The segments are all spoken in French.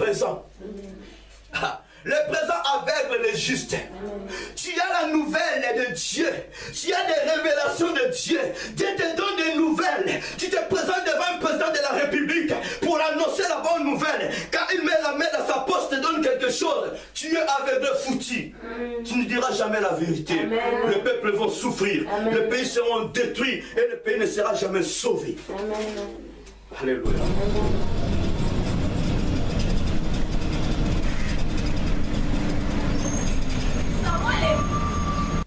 présent. Le présent aveugle les justes. Tu as la nouvelle de Dieu. Tu as des révélations de Dieu. Dieu te donne des nouvelles. Tu te présentes devant un président de la République pour annoncer la bonne nouvelle. Quand il met la main dans sa poche, te donne quelque chose. Tu es aveugle, foutu. Tu ne diras jamais la vérité. Amen. Le peuple va souffrir. Amen. Le pays sera détruit et le pays ne sera jamais sauvé. Amen. Alléluia.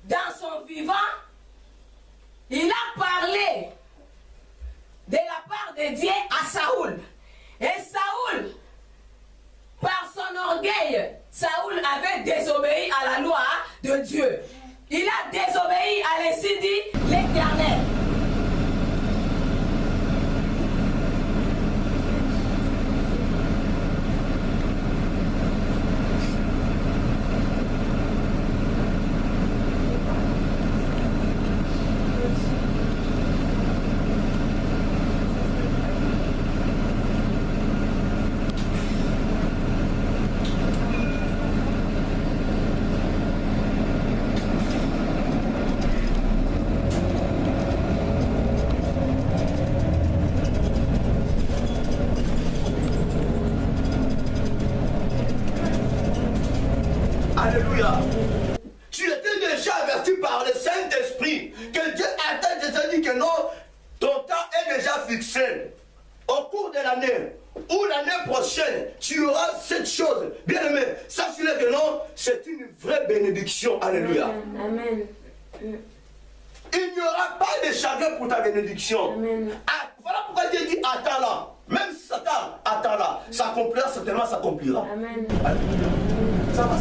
Dans son vivant, il a parlé de la part de Dieu à Saoul. Et Saoul, par son orgueil, Saoul avait désobéi à la loi de Dieu. Il a désobéi à l'ainsi dit l'Éternel. Alléluia. Tu étais déjà averti par le Saint-Esprit que Dieu a déjà dit que non, ton temps est déjà fixé. Au cours de l'année ou l'année prochaine, tu auras cette chose. Bien aimé, sache-le que non, c'est une vraie bénédiction. Alléluia. Amen. Il n'y aura pas de chagrin pour ta bénédiction. Amen. Ah, voilà pourquoi Dieu dit attends là. Même si ça tarde, attends là. Ça accomplira, certainement s'accomplira. Amen. Alléluia. Ça va.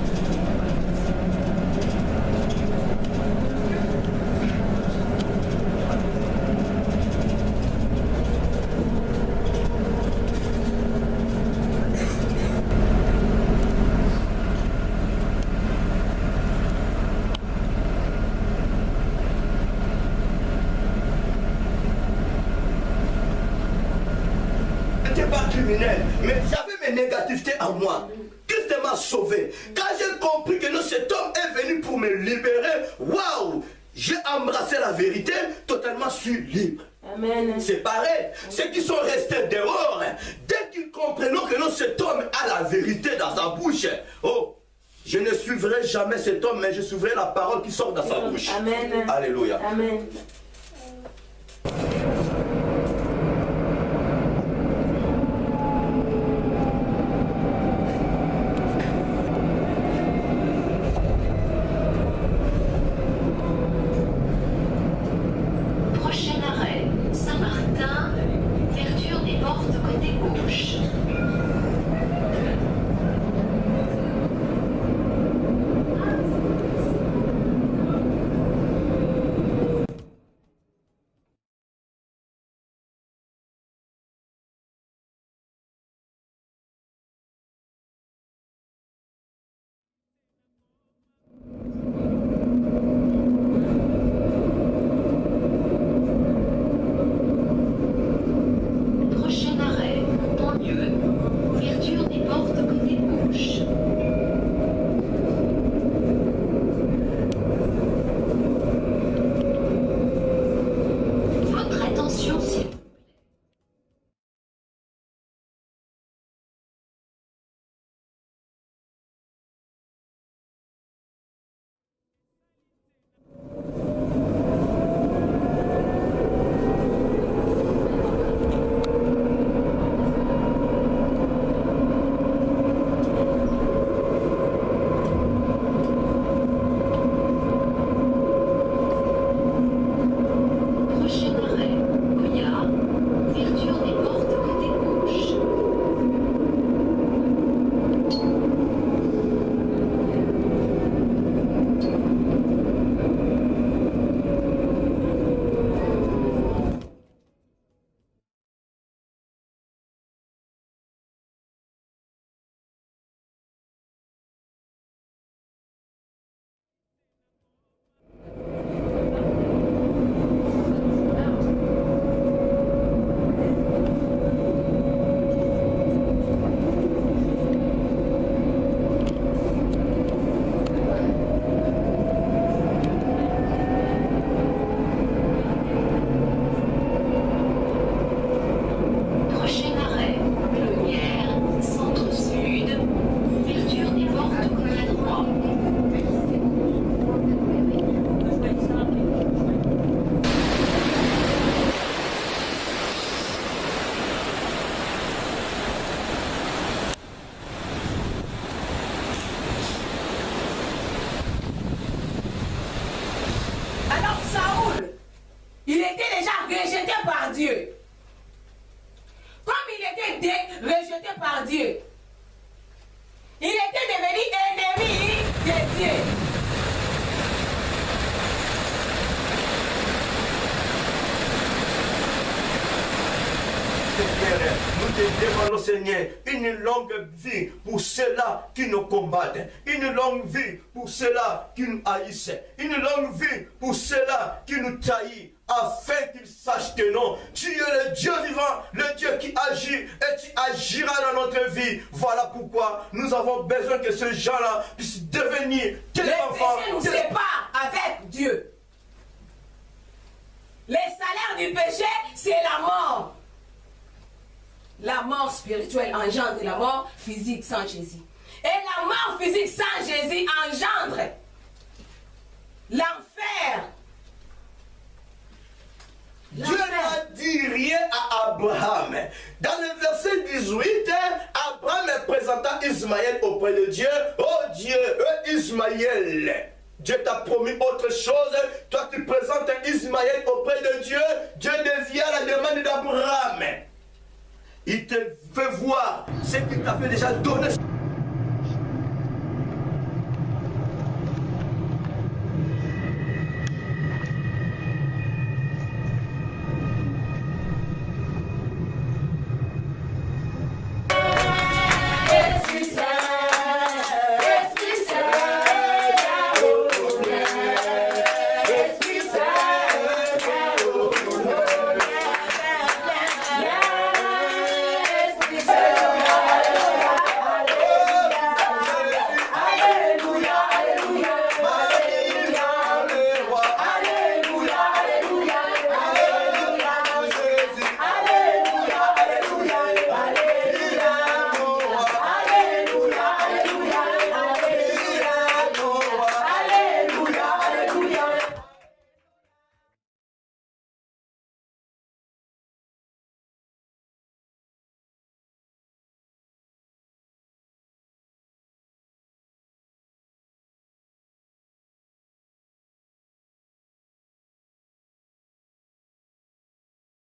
Mais j'avais mes négativités en moi. Christ m'a sauvé. Quand j'ai compris que non, cet homme est venu pour me libérer, waouh, j'ai embrassé la vérité, totalement je suis libre. Amen. C'est pareil. Ceux qui sont restés dehors, dès qu'ils comprennent que non, cet homme a la vérité dans sa bouche, oh, je ne suivrai jamais cet homme, mais je suivrai la parole qui sort dans sa bouche. Amen. Alléluia. Amen. Prochain arrêt, Saint-Martin, ouverture des portes côté gauche. il était déjà rejeté par Dieu. Comme il était rejeté par Dieu, il était devenu ennemi de Dieu. Nous te demandons, Seigneur, une longue vie pour ceux-là qui nous combattent, une longue vie pour ceux-là qui nous haïssent, une longue vie pour ceux-là qui nous trahissent, afin qu'ils sachent que non, tu es le Dieu vivant, le Dieu qui agit et tu agiras dans notre vie. Voilà pourquoi nous avons besoin que ces gens-là puissent devenir tes enfants. Le péché nous sépare avec Dieu. Le salaire du péché, c'est la mort. La mort spirituelle engendre la mort physique sans Jésus. Et la mort physique sans Jésus engendre l'enfer. Dieu n'a dit rien à Abraham. Dans le verset 18, Abraham présenta Ismaël auprès de Dieu. Oh Dieu, Ismaël, Dieu t'a promis autre chose. Toi, tu présentes Ismaël auprès de Dieu. Dieu devient la demande d'Abraham. Il te fait voir ce qu'il t'avait déjà donné.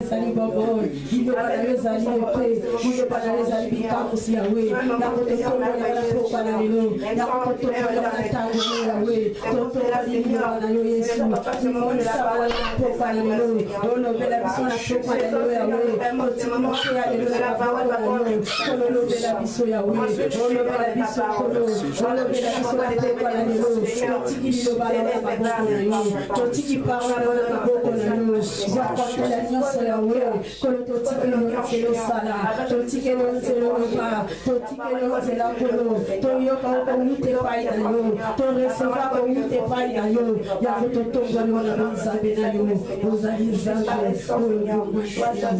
Sali bobo, il va les sali près, il va les sali bikamu si awe, na koto na la popa na lelo, na koto na la tango na awe, toto ni na yo Yesu, mo na la popa na lelo, ono bela biso na popa na lelo awe, koti mo ke ya lelo na bawa na yo, ono bela biso ya awe, ono bela biso kono, ono bela biso na popa na lelo, koti ki lo bala na boko na yo, koti ki parla na boko na yo, za kwa la nyonso ya awe, kono toti ke no selo sala, toti ke no selo ba, toti ke no selo kono, to yo ka ko mute pai na yo, to resova ko mute pai na yo, ya ko to tongo no na bonza be na yo, bonza izange, o yo ko ya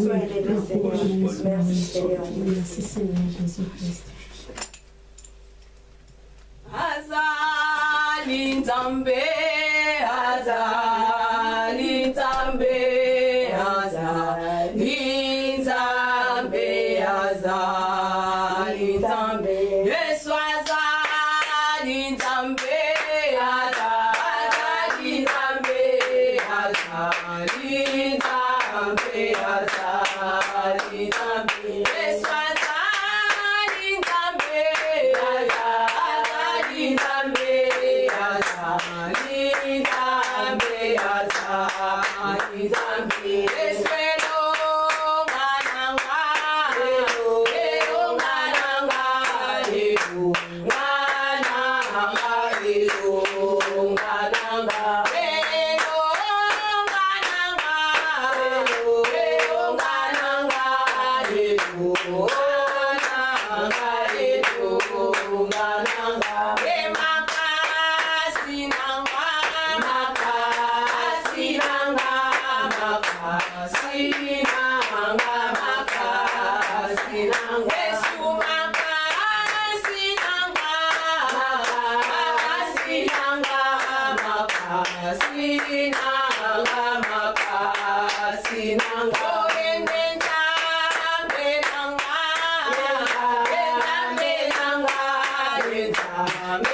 merci Seigneur Jésus-Christ. Azali Nzambe, Azali Nzambe, Azali Nzambe, Azali Nzambe, Yesu Azali Nzambe, Azali Nzambe, Azali Nzambe, Azali Nzambe, Yesu Azali Nzambe, Azali Nzambe, Azali Nzambe, Azali Nzambe, Yesu Amen.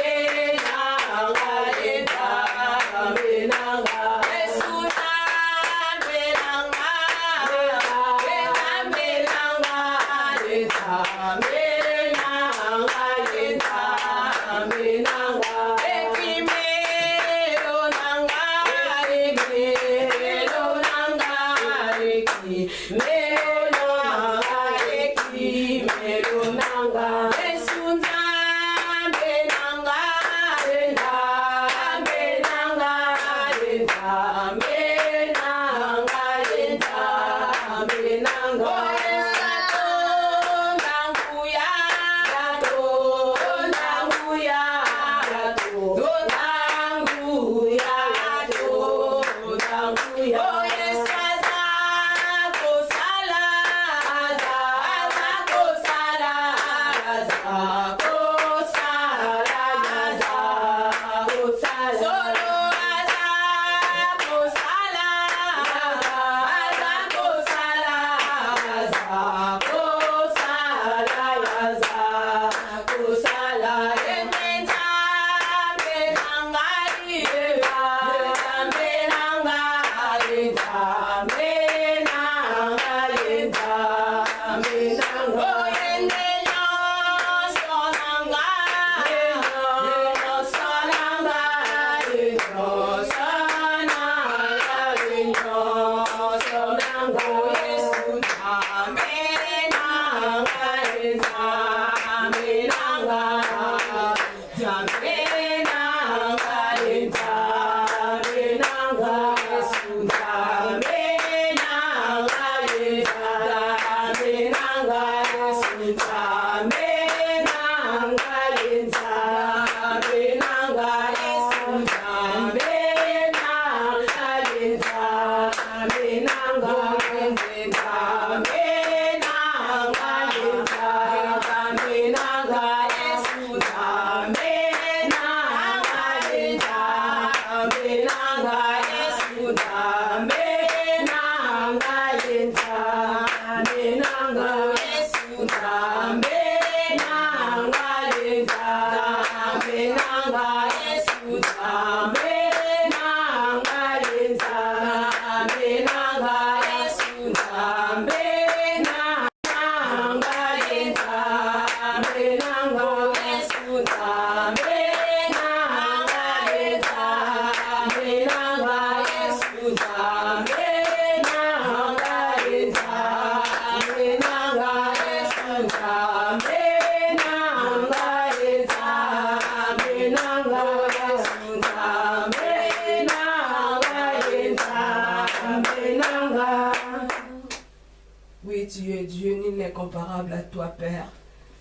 Oui, tu es Dieu, nul n'est comparable à toi, Père.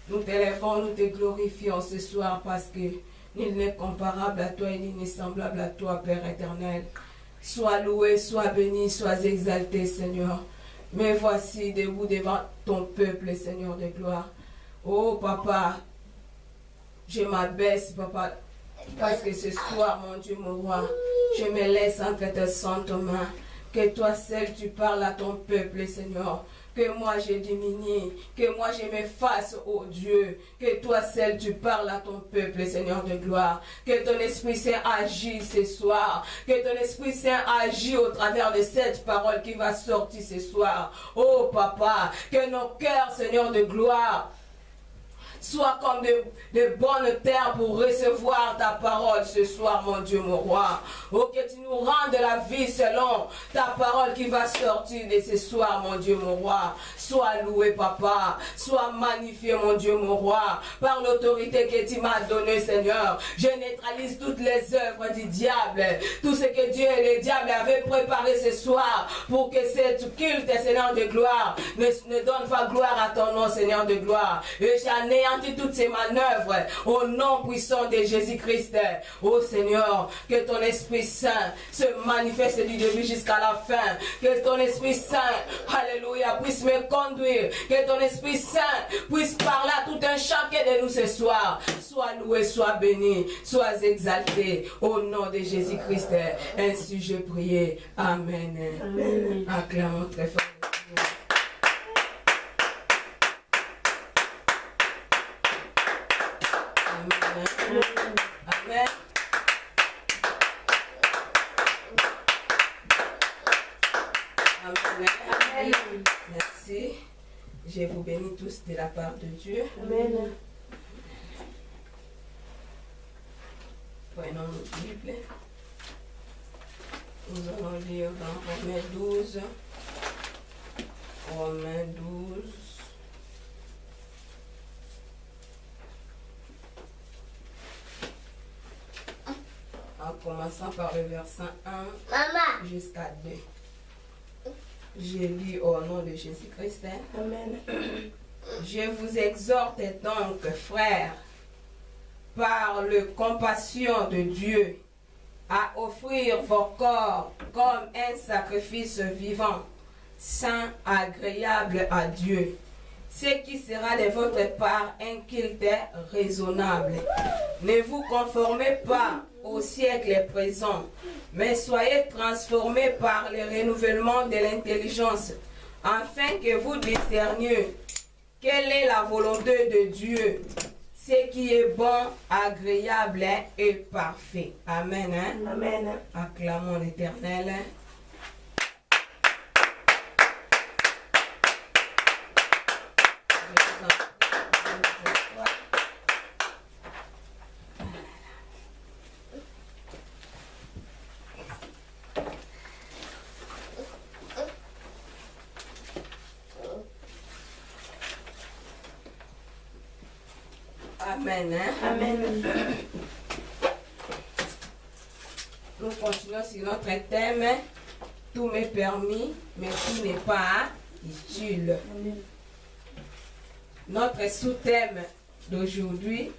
Nous t'élèvons, nous te glorifions ce soir parce que nul n'est comparable à toi et nul n'est semblable à toi, Père éternel. Sois loué, sois béni, sois exalté, Seigneur. Mais voici debout devant ton peuple, Seigneur de gloire. Oh, Papa, je m'abaisse, Papa, parce que ce soir, mon Dieu, mon roi, je me laisse entre tes saintes mains. Que toi seul, tu parles à ton peuple, Seigneur. Que moi je diminue, que moi je m'efface, ô Dieu. Que toi seul tu parles à ton peuple, Seigneur de gloire. Que ton Esprit Saint agisse ce soir. Que ton Esprit Saint agisse au travers de cette parole qui va sortir ce soir. Oh Papa, que nos cœurs, Seigneur de gloire, sois comme de bonnes terres pour recevoir ta parole ce soir, mon Dieu, mon roi. Oh, que tu nous rendes la vie selon ta parole qui va sortir de ce soir, mon Dieu, mon roi. Sois loué, Papa. Sois magnifié, mon Dieu, mon roi. Par l'autorité que tu m'as donnée, Seigneur, je neutralise toutes les œuvres du diable. Tout ce que Dieu et le diable avaient préparé ce soir pour que cette culte, Seigneur de gloire, ne donne pas gloire à ton nom, Seigneur de gloire. Et j'anéantis toutes ces manœuvres au nom puissant de Jésus-Christ. Oh Seigneur, que ton Esprit Saint se manifeste du début jusqu'à la fin. Que ton Esprit Saint, alléluia, puisse me conduire. Que ton Esprit Saint puisse parler à tout un chacun de nous ce soir. Sois loué, sois béni, sois exalté au nom de Jésus-Christ. Ainsi je prie. Amen. Amen. Acclamons très fort. Amen. Amen. Amen. Merci. Je vous bénis tous de la part de Dieu. Amen. Prenons nos Bibles. Nous allons lire dans Romains 12. Romains 12. À commençant par le verset 1 Maman. jusqu'à 2. Je lis au nom de Jésus-Christ. Amen. Je vous exhorte donc, frères, par la compassion de Dieu, à offrir vos corps comme un sacrifice vivant, saint, agréable à Dieu, ce qui sera de votre part un culte raisonnable. Ne vous conformez pas au siècle présent, mais soyez transformés par le renouvellement de l'intelligence, afin que vous discerniez quelle est la volonté de Dieu, ce qui est bon, agréable et parfait. Amen. Amen. Acclamons l'Éternel. Amen. Amen. Nous continuons sur notre thème. Tout m'est permis, mais tout n'est pas utile. Notre sous-thème d'aujourd'hui,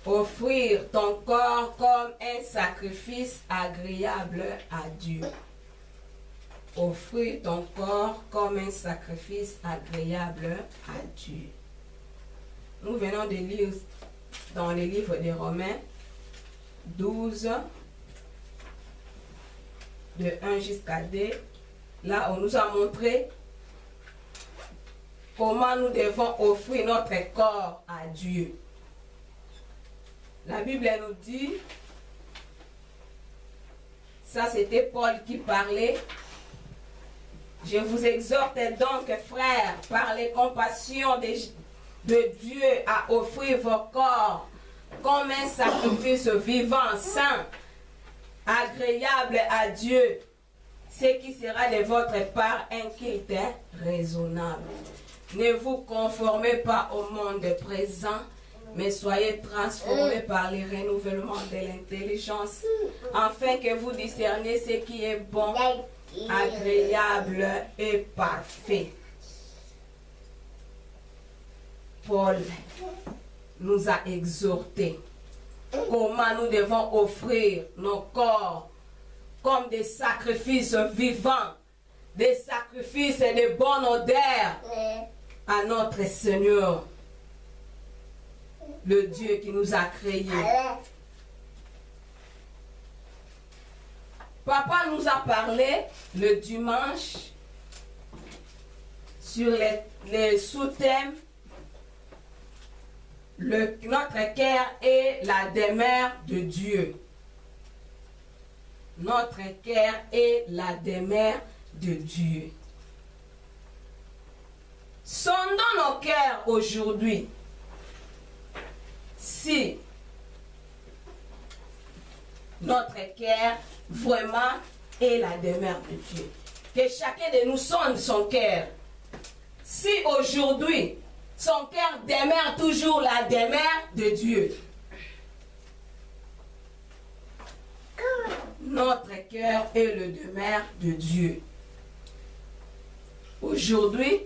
offrir ton corps comme un sacrifice agréable à Dieu. Offrir ton corps comme un sacrifice agréable à Dieu. Nous venons de lire dans le livre des Romains 12, de 1 jusqu'à 2. Là, on nous a montré comment nous devons offrir notre corps à Dieu. La Bible nous dit, ça c'était Paul qui parlait, je vous exhorte donc, frères, par les compassions de Dieu, à offrir vos corps comme un sacrifice vivant, saint, agréable à Dieu, ce qui sera de votre part un culte raisonnable. Ne vous conformez pas au monde présent, mais soyez transformés par le renouvellement de l'intelligence, afin que vous discerniez ce qui est bon, agréable et parfait. Paul nous a exhortés comment nous devons offrir nos corps comme des sacrifices vivants, des sacrifices de bonne odeur à notre Seigneur, le Dieu qui nous a créés. Papa nous a parlé le dimanche sur les sous-thèmes. Notre cœur est la demeure de Dieu. Notre cœur est la demeure de Dieu. Sondons nos cœurs aujourd'hui. Si notre cœur vraiment est la demeure de Dieu. Que chacun de nous sonde son cœur. Si aujourd'hui, son cœur demeure toujours la demeure de Dieu. Notre cœur est le demeure de Dieu. Aujourd'hui,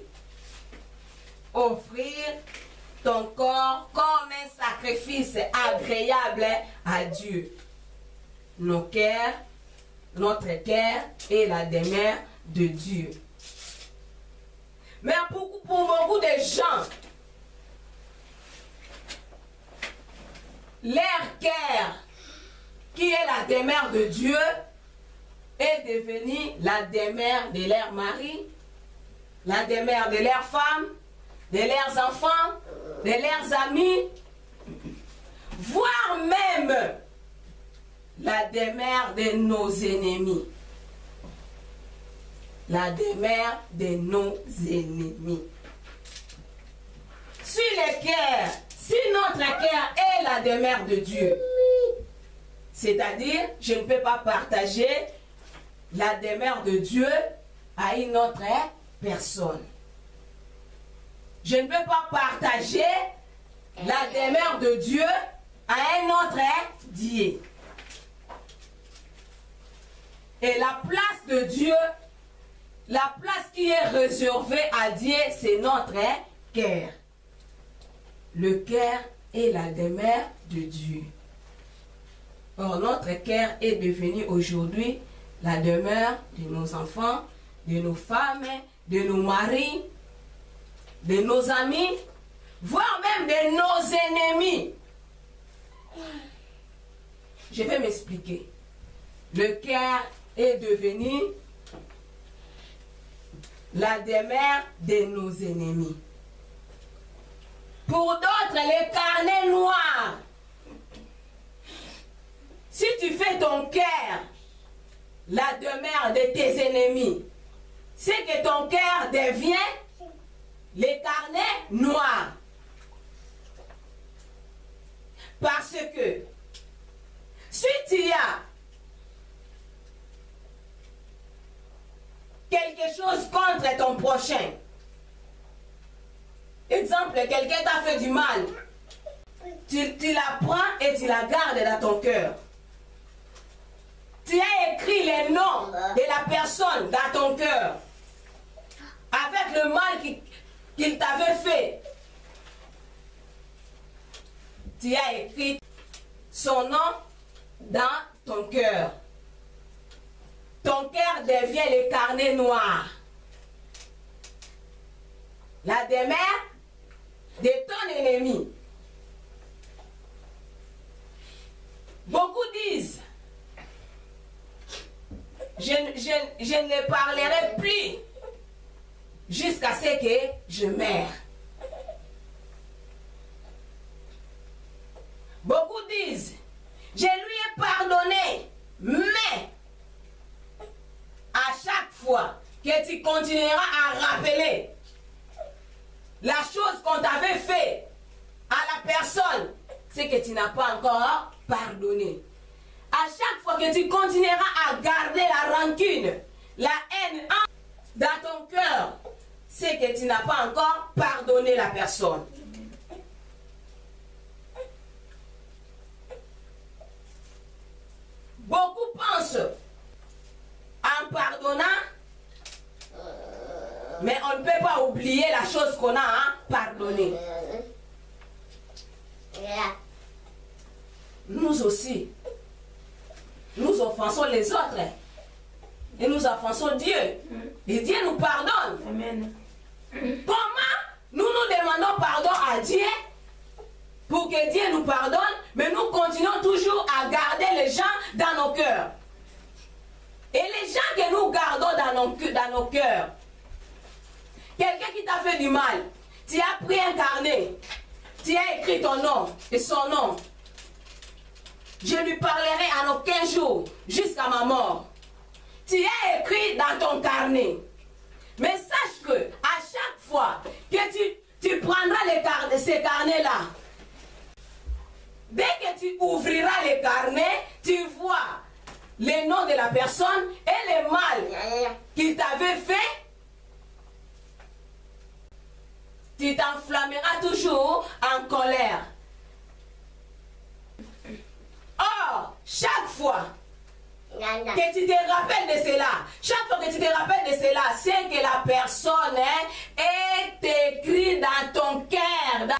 offrir ton corps comme un sacrifice agréable à Dieu. Notre cœur est la demeure de Dieu. Mais pour beaucoup de gens, leur cœur, qui est la demeure de Dieu, est devenu la demeure de leur mari, la demeure de leur femme, de leurs enfants, de leurs amis, voire même la demeure de nos ennemis. La demeure de nos ennemis. Si le cœur, si notre cœur est la demeure de Dieu, c'est-à-dire, je ne peux pas partager la demeure de Dieu à une autre personne. Je ne peux pas partager la demeure de Dieu à un autre Dieu. Et la place de Dieu, la place qui est réservée à Dieu, c'est notre cœur. Le cœur est la demeure de Dieu. Or, notre cœur est devenu aujourd'hui la demeure de nos enfants, de nos femmes, de nos maris, de nos amis, voire même de nos ennemis. Je vais m'expliquer. Le cœur est devenu la demeure de nos ennemis. Pour d'autres, les carnets noirs. Si tu fais ton cœur la demeure de tes ennemis, c'est que ton cœur devient les carnets noirs. Parce que si tu as quelque chose contre ton prochain, exemple, quelqu'un t'a fait du mal, tu la prends et tu la gardes dans ton cœur. Tu as écrit les noms de la personne dans ton cœur avec le mal qu'il t'avait fait. Tu as écrit son nom dans ton cœur. Ton cœur devient le carnet noir. La demeure de ton ennemi. Beaucoup disent, je ne parlerai plus jusqu'à ce que je meure. Beaucoup disent, je lui ai pardonné, mais à chaque fois que tu continueras à rappeler la chose qu'on t'avait fait à la personne, c'est que tu n'as pas encore pardonné. À chaque fois que tu continueras à garder la rancune, la haine dans ton cœur, c'est que tu n'as pas encore pardonné la personne. Beaucoup pensent en pardonnant, mais on ne peut pas oublier la chose qu'on a pardonnée. Nous aussi, nous offensons les autres et nous offensons Dieu. Et Dieu nous pardonne. Amen. Comment nous demandons pardon à Dieu pour que Dieu nous pardonne, mais nous continuons toujours à garder les gens dans nos cœurs. Et les gens que nous gardons dans nos cœurs, quelqu'un qui t'a fait du mal, tu as pris un carnet, tu as écrit ton nom et son nom. Je lui parlerai en aucun jour jusqu'à ma mort. Tu as écrit dans ton carnet. Mais sache que à chaque fois que tu prendras ces carnets-là, dès que tu ouvriras les carnets, tu vois les noms de la personne et le mal qu'il t'avait fait. Tu t'enflammeras toujours en colère. Or, chaque fois que tu te rappelles de cela, chaque fois que tu te rappelles de cela, c'est que la personne est écrite dans ton cœur,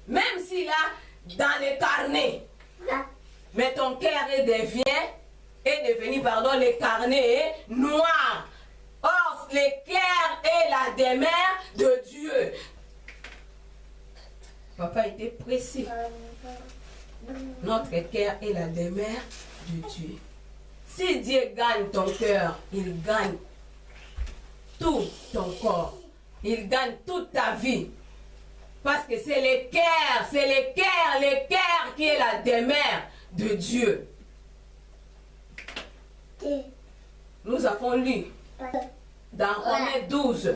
même s'il a dans les carnets. Mais ton cœur est devenu les carnets noirs. Or, le cœur est la demeure de Dieu. Papa était précis. Notre cœur est la demeure de Dieu. Si Dieu gagne ton cœur, il gagne tout ton corps. Il gagne toute ta vie. Parce que c'est le cœur qui est la demeure de Dieu. Nous avons lu dans Romains 12,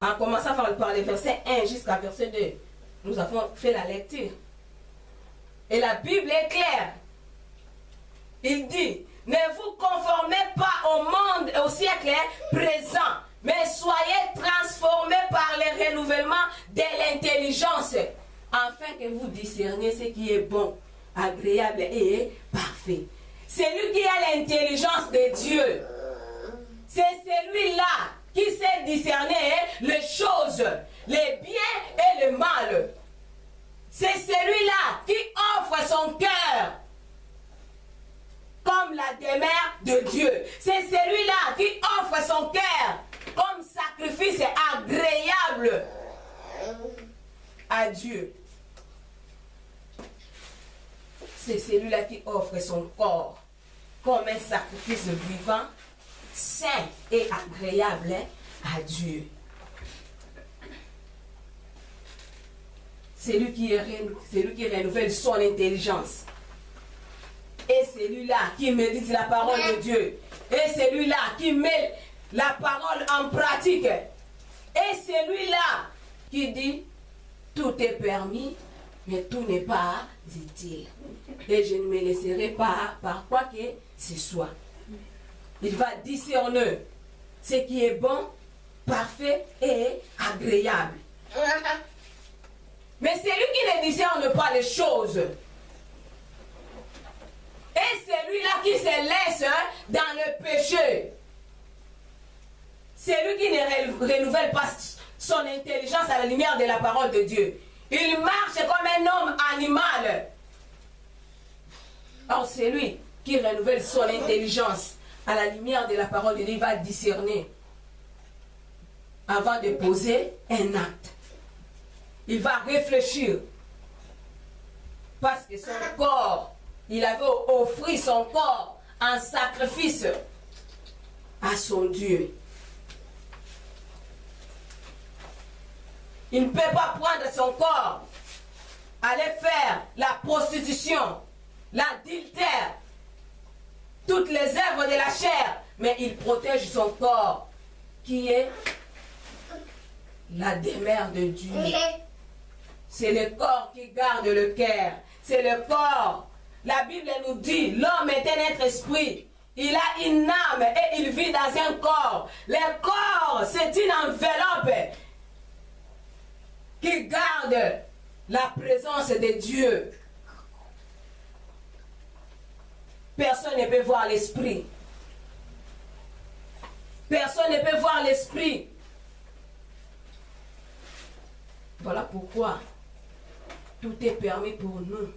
en commençant par les versets 1 jusqu'à verset 2. Nous avons fait la lecture. Et la Bible est claire. Il dit, ne vous conformez pas au monde et au siècle présent, mais soyez transformés par le renouvellement de l'intelligence, afin que vous discerniez ce qui est bon, agréable et parfait. Celui qui a l'intelligence de Dieu, c'est celui-là qui sait discerner les choses, les biens et le mal. C'est celui-là qui offre son cœur comme la demeure de Dieu. C'est celui-là qui offre son cœur comme sacrifice agréable à Dieu. C'est celui-là qui offre son corps comme un sacrifice vivant, saint et agréable à Dieu. C'est lui qui renouvelle son intelligence. Et celui-là qui médite la parole de Dieu. Et celui-là qui met la parole en pratique. Et celui-là qui dit, tout est permis, mais tout n'est pas utile. Et je ne me laisserai pas par quoi que ce soit. Il va discerner ce qui est bon, parfait et agréable. Mais c'est lui qui ne discerne pas les choses. Et c'est lui-là qui se laisse dans le péché. C'est lui qui ne renouvelle pas son intelligence à la lumière de la parole de Dieu. Il marche comme un homme animal. Or, c'est lui qui renouvelle son intelligence à la lumière de la parole de Dieu. Il va discerner avant de poser un acte. Il va réfléchir. Parce que son corps, il avait offert son corps en sacrifice à son Dieu. Il ne peut pas prendre son corps, aller faire la prostitution, l'adultère, toutes les œuvres de la chair, mais il protège son corps, qui est la demeure de Dieu. C'est le corps qui garde le cœur. C'est le corps. La Bible nous dit, l'homme est un être esprit. Il a une âme et il vit dans un corps. Le corps, c'est une enveloppe qui garde la présence de Dieu. Personne ne peut voir l'esprit. Personne ne peut voir l'esprit. Voilà pourquoi tout est permis pour nous,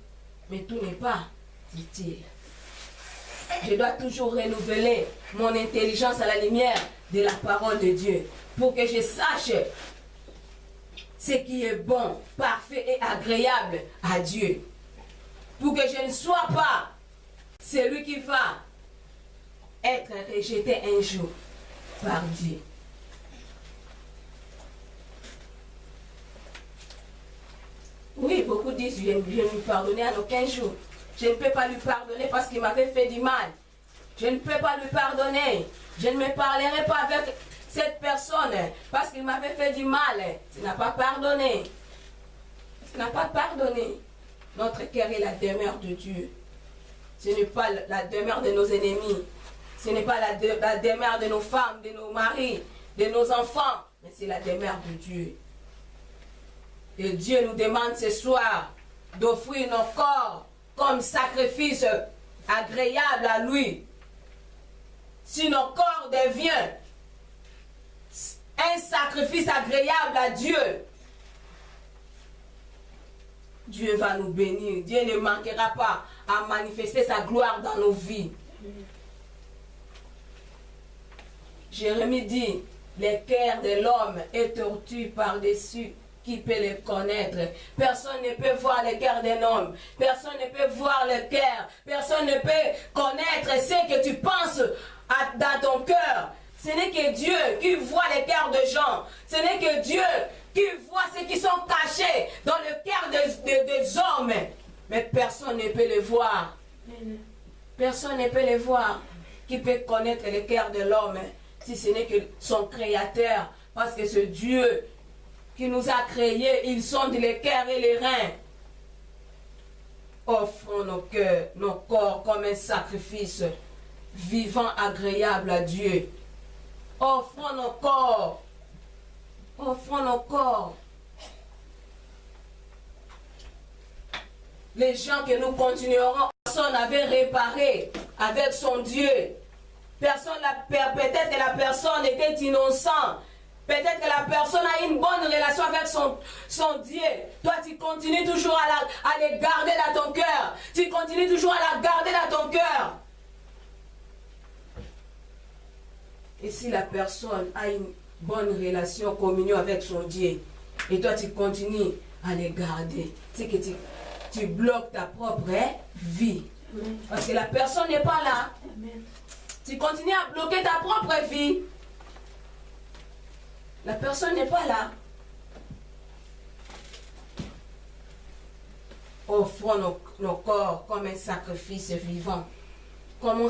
mais tout n'est pas utile. Je dois toujours renouveler mon intelligence à la lumière de la parole de Dieu pour que je sache ce qui est bon, parfait et agréable à Dieu. Pour que je ne sois pas celui qui va être rejeté un jour par Dieu. Oui, beaucoup disent, je ne lui pardonner en aucun jour. Je ne peux pas lui pardonner parce qu'il m'avait fait du mal. Je ne peux pas lui pardonner. Je ne me parlerai pas avec cette personne parce qu'il m'avait fait du mal. Tu n'as pas pardonné. Tu n'as pas pardonné. Notre cœur est la demeure de Dieu. Ce n'est pas la demeure de nos ennemis. Ce n'est pas la demeure de nos femmes, de nos maris, de nos enfants. Mais c'est la demeure de Dieu. Et Dieu nous demande ce soir d'offrir nos corps comme sacrifice agréable à lui. Si nos corps deviennent un sacrifice agréable à Dieu, Dieu va nous bénir. Dieu ne manquera pas à manifester sa gloire dans nos vies. Jérémie dit, le cœur de l'homme est tortu par-dessus. Qui peut le connaître? Personne ne peut voir le cœur d'un homme. Personne ne peut voir le cœur. Personne ne peut connaître ce que tu penses dans ton cœur. Ce n'est que Dieu qui voit le cœur de gens. Ce n'est que Dieu qui voit ce qui sont cachés dans le cœur des hommes. Mais personne ne peut le voir. Personne ne peut le voir. Qui peut connaître le cœur de l'homme si ce n'est que son créateur? Parce que ce Dieu qui nous a créés, ils sondent les cœurs et les reins. Offrons nos cœurs, nos corps comme un sacrifice vivant, agréable à Dieu. Offrons nos corps. Offrons nos corps. Les gens que nous continuerons, personne n'avait réparé avec son Dieu. Personne, peut-être la personne personne était innocente. Peut-être que la personne a une bonne relation avec son Dieu. Toi, tu continues toujours à les garder dans ton cœur. Tu continues toujours à la garder dans ton cœur. Et si la personne a une bonne relation, communion avec son Dieu, et toi, tu continues à les garder, c'est que tu bloques ta propre vie. Amen. Parce que la personne n'est pas là. Amen. Tu continues à bloquer ta propre vie. La personne n'est pas là. Offrons nos corps comme un sacrifice vivant, comme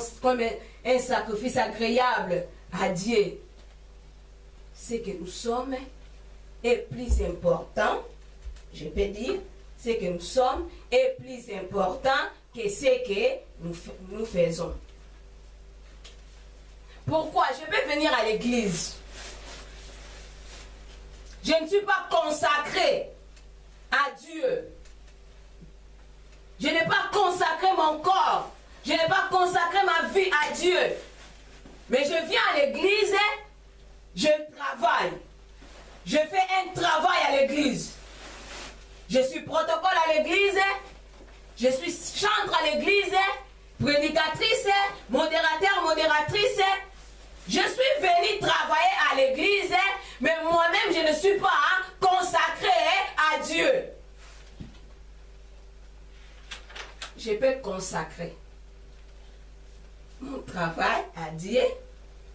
un sacrifice agréable à Dieu. Ce que nous sommes est plus important, je peux dire, ce que nous sommes est plus important que ce que nous faisons. Pourquoi? Je peux venir à l'église. Je ne suis pas consacré à Dieu. Je n'ai pas consacré mon corps. Je n'ai pas consacré ma vie à Dieu. Mais je viens à l'église, je travaille. Je fais un travail à l'église. Je suis protocole à l'église. Je suis chantre à l'église. Prédicatrice, modérateur, modératrice. Je suis venu travailler à l'église, mais moi-même je ne suis pas consacré à Dieu. Je peux consacrer mon travail à Dieu,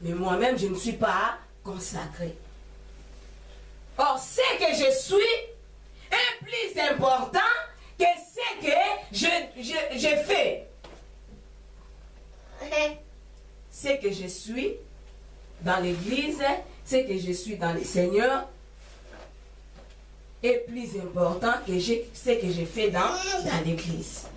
mais moi-même je ne suis pas consacré. Or, ce que je suis est plus important que ce que je fais. Ce que je suis dans l'église, ce que je suis dans le Seigneur est plus important que ce que je fais dans l'église.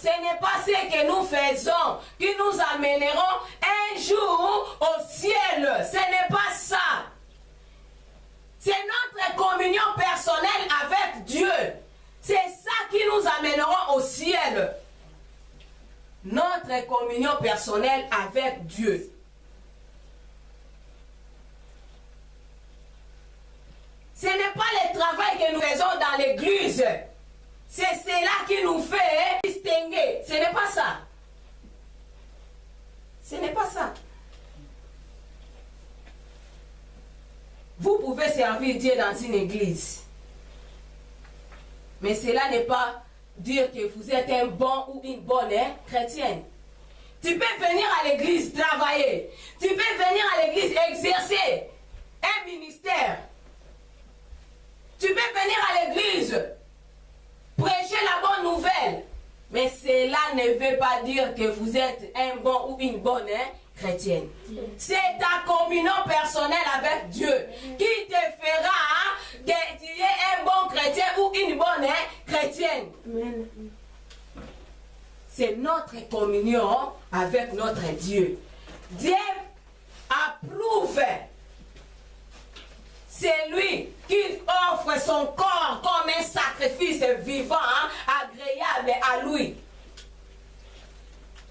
Ce n'est pas ce que nous faisons qui nous amèneront un jour au ciel. Ce n'est pas ça. C'est notre communion personnelle avec Dieu. C'est ça qui nous amènera au ciel. Notre communion personnelle avec Dieu. Ce n'est pas le travail que nous faisons dans l'église. C'est cela qui nous fait distinguer. Ce n'est pas ça. Ce n'est pas ça. Vous pouvez servir Dieu dans une église. Mais cela n'est pas dire que vous êtes un bon ou une bonne chrétienne. Tu peux venir à l'église travailler. Tu peux venir à l'église exercer un ministère. Tu peux venir à l'église prêcher la bonne nouvelle. Mais cela ne veut pas dire que vous êtes un bon ou une bonne chrétienne. C'est ta communion personnelle avec Dieu qui te fera que tu es un bon chrétien ou une bonne chrétienne. Amen. C'est notre communion avec notre Dieu. Dieu approuve. C'est lui qui offre son corps comme un sacrifice vivant, agréable à lui.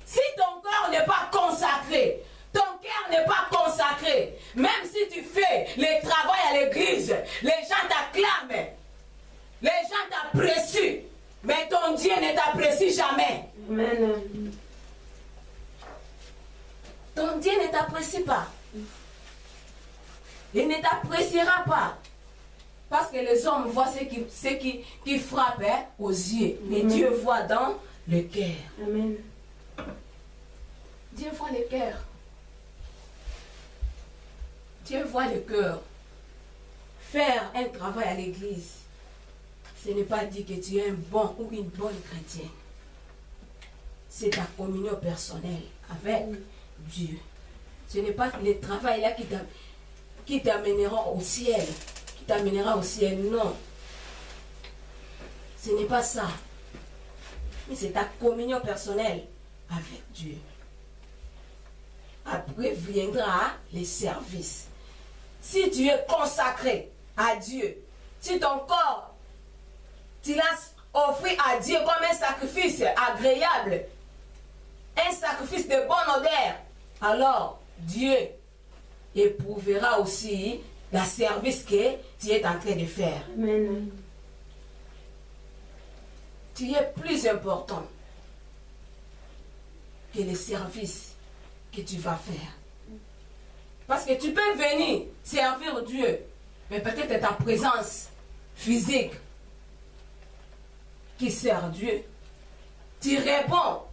Si ton corps n'est pas consacré, ton cœur n'est pas consacré, même si tu fais le travail à l'église, les gens t'acclament, les gens t'apprécient, mais ton Dieu ne t'apprécie jamais. Amen. Ton Dieu ne t'apprécie pas. Il ne t'appréciera pas. Parce que les hommes voient ce qui frappe aux yeux. Mais Dieu voit dans le cœur. Amen. Dieu voit le cœur. Dieu voit le cœur. Faire un travail à l'église, ce n'est pas dire que tu es un bon ou une bonne chrétienne. C'est ta communion personnelle avec Dieu. Ce n'est pas le travail là qui t'amènera au ciel. Qui t'amènera au ciel, non. Ce n'est pas ça. Mais c'est ta communion personnelle avec Dieu. Après viendra les services. Si tu es consacré à Dieu, si ton corps, tu l'as offert à Dieu comme un sacrifice agréable, un sacrifice de bonne odeur, alors Dieu éprouvera aussi le service que tu es en train de faire. Amen. Tu es plus important que le service que tu vas faire. Parce que tu peux venir servir Dieu, mais peut-être ta présence physique qui sert Dieu. Tu réponds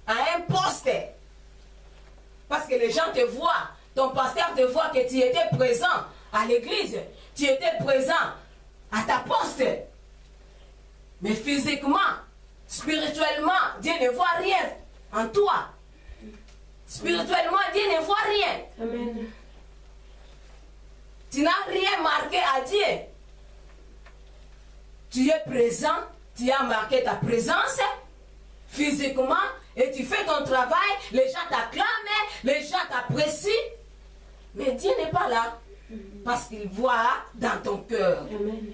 à un poste. Parce que les gens te voient, ton pasteur te voit que tu étais présent à l'église, tu étais présent à ta poste. Mais physiquement, spirituellement, Dieu ne voit rien en toi. Spirituellement, Dieu ne voit rien. Amen. Tu n'as rien marqué à Dieu. Tu es présent, tu as marqué ta présence physiquement et tu fais ton travail, les gens t'acclament, les gens t'apprécient. Mais Dieu n'est pas là parce qu'il voit dans ton cœur. Amen.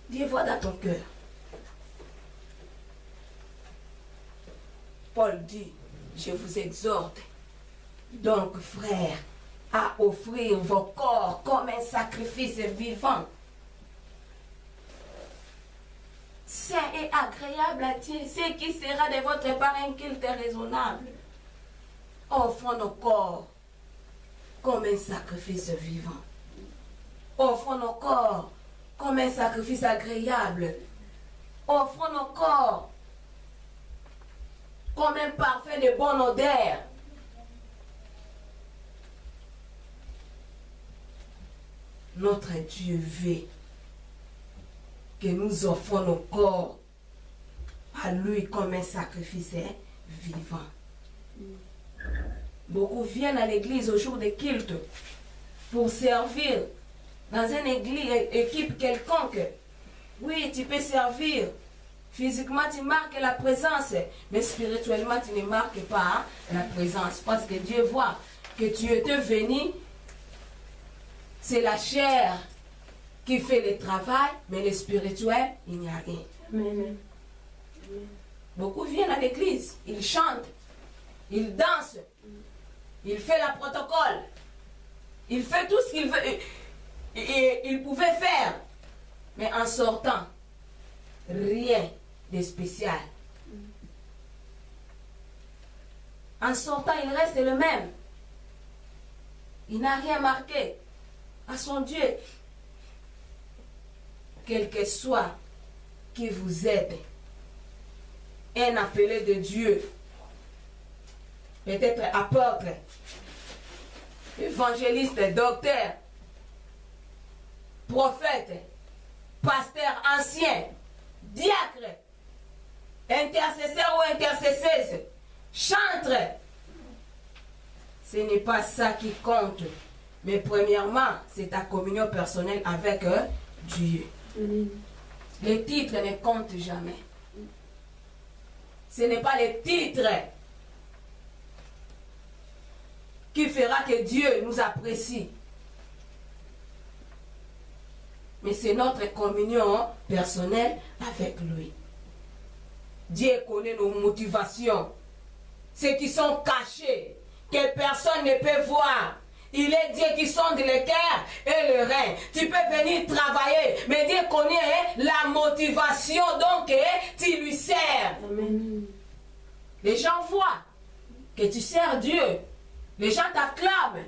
Dieu voit dans ton cœur. Paul dit, je vous exhorte, donc frères, à offrir vos corps comme un sacrifice vivant, saint et agréable à Dieu, ce qui sera de votre part un culte raisonnable. Offrons nos corps comme un sacrifice vivant. Offrons nos corps comme un sacrifice agréable. Offrons nos corps comme un parfum de bonne odeur. Notre Dieu veut que nous offrons nos corps à lui comme un sacrifice vivant. Beaucoup viennent à l'église au jour de culte pour servir dans une équipe quelconque. Oui, tu peux servir. Physiquement, tu marques la présence, mais spirituellement, tu ne marques pas la présence. Parce que Dieu voit que tu étais venu, c'est la chair qui fait le travail, mais le spirituel, il n'y a rien. Amen. Beaucoup viennent à l'église, ils chantent, ils dansent, ils font la protocole, ils font tout ce qu'ils veulent, ils pouvaient faire, mais en sortant, rien de spécial. En sortant, il reste le même. Il n'a rien marqué à son Dieu. Quel que soit qui vous êtes, un appelé de Dieu, peut-être apôtre, évangéliste, docteur, prophète, pasteur ancien, diacre, intercesseur ou intercesseuse, chantre, ce n'est pas ça qui compte. Mais premièrement, c'est ta communion personnelle avec Dieu. Les titres ne comptent jamais. Ce n'est pas les titres qui fera que Dieu nous apprécie. Mais c'est notre communion personnelle avec lui. Dieu connaît nos motivations, ceux qui sont cachés, que personne ne peut voir. Il est Dieu qui sonde le cœur et le rein. Tu peux venir travailler, mais Dieu connaît la motivation, donc tu lui sers. Amen. Les gens voient que tu sers Dieu. Les gens t'acclament.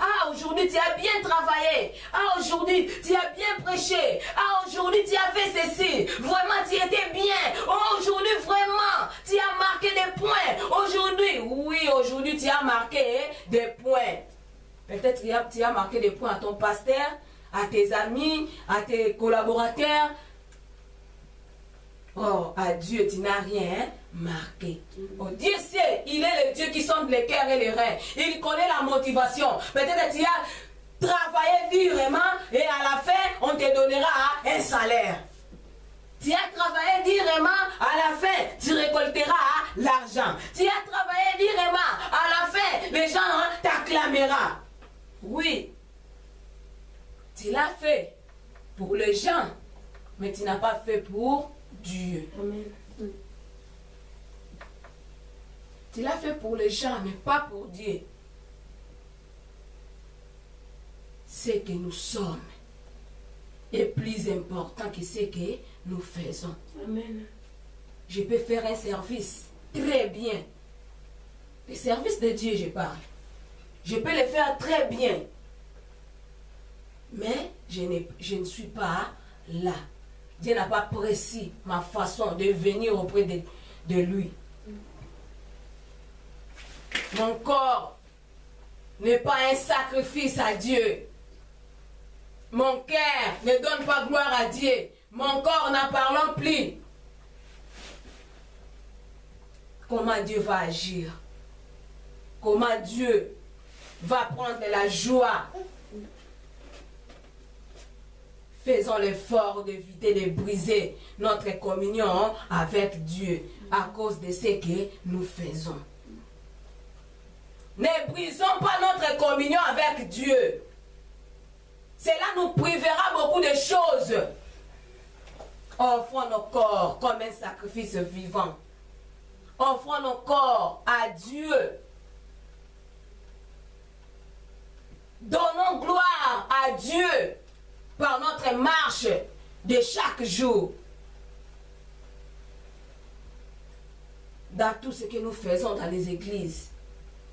Ah, aujourd'hui tu as bien travaillé. Ah, aujourd'hui tu as bien prêché. Ah, aujourd'hui tu as fait ceci. Vraiment tu étais bien. Oh, aujourd'hui vraiment tu as marqué des points. Aujourd'hui, oui, aujourd'hui tu as marqué des points. Peut-être tu as marqué des points à ton pasteur, à tes amis, à tes collaborateurs. Oh, à Dieu tu n'as rien marqué. Oh, Dieu sait, il est le Dieu qui sonde les cœurs et les reins. Il connaît la motivation. Peut-être tu as travaillé durement et à la fin, on te donnera un salaire. Tu as travaillé durement, à la fin, tu récolteras l'argent. Tu as travaillé durement, à la fin, les gens t'acclameront. Oui, tu l'as fait pour les gens, mais tu n'as pas fait pour Dieu. Amen. Tu l'as fait pour les gens, mais pas pour Dieu. Ce que nous sommes est plus important que ce que nous faisons. Amen. Je peux faire un service très bien. Le service de Dieu, je parle. Je peux le faire très bien. Mais je ne suis pas là. Dieu n'a pas précis ma façon de venir auprès de lui. Mon corps n'est pas un sacrifice à Dieu. Mon cœur ne donne pas gloire à Dieu. Mon corps n'en parlant plus. Comment Dieu va agir? Comment Dieu va prendre la joie? Faisons l'effort d'éviter de briser notre communion avec Dieu à cause de ce que nous faisons. Ne brisons pas notre communion avec Dieu. Cela nous privera beaucoup de choses. Offrons nos corps comme un sacrifice vivant. Offrons nos corps à Dieu. Donnons gloire à Dieu par notre marche de chaque jour. Dans tout ce que nous faisons dans les églises,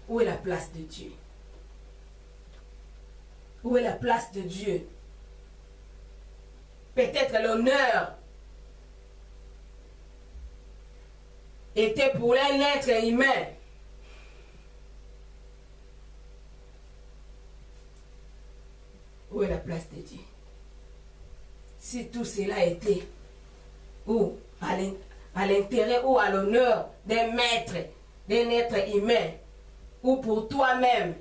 où est la place de Dieu? Où est la place de Dieu? Peut-être l'honneur était pour un être humain. Où est la place de Dieu? Si tout cela était ou à l'intérêt ou à l'honneur d'un maître, d'un être humain, ou pour toi-même,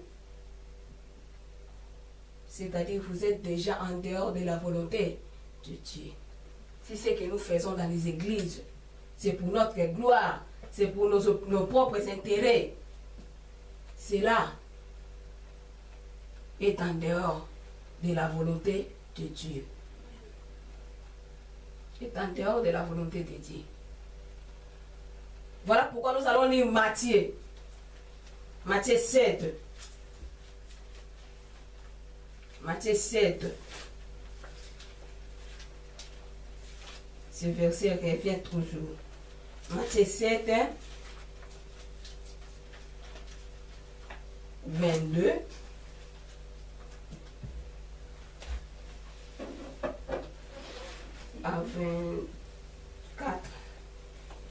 c'est-à-dire vous êtes déjà en dehors de la volonté de Dieu. Si ce que nous faisons dans les églises, c'est pour notre gloire, c'est pour nos propres intérêts, cela est en dehors de la volonté de Dieu. Est en dehors de la volonté de Dieu. Voilà pourquoi nous allons lire Matthieu. Matthieu 7. Matthieu 7. Ce verset revient toujours. Matthieu 7. 22. À 24.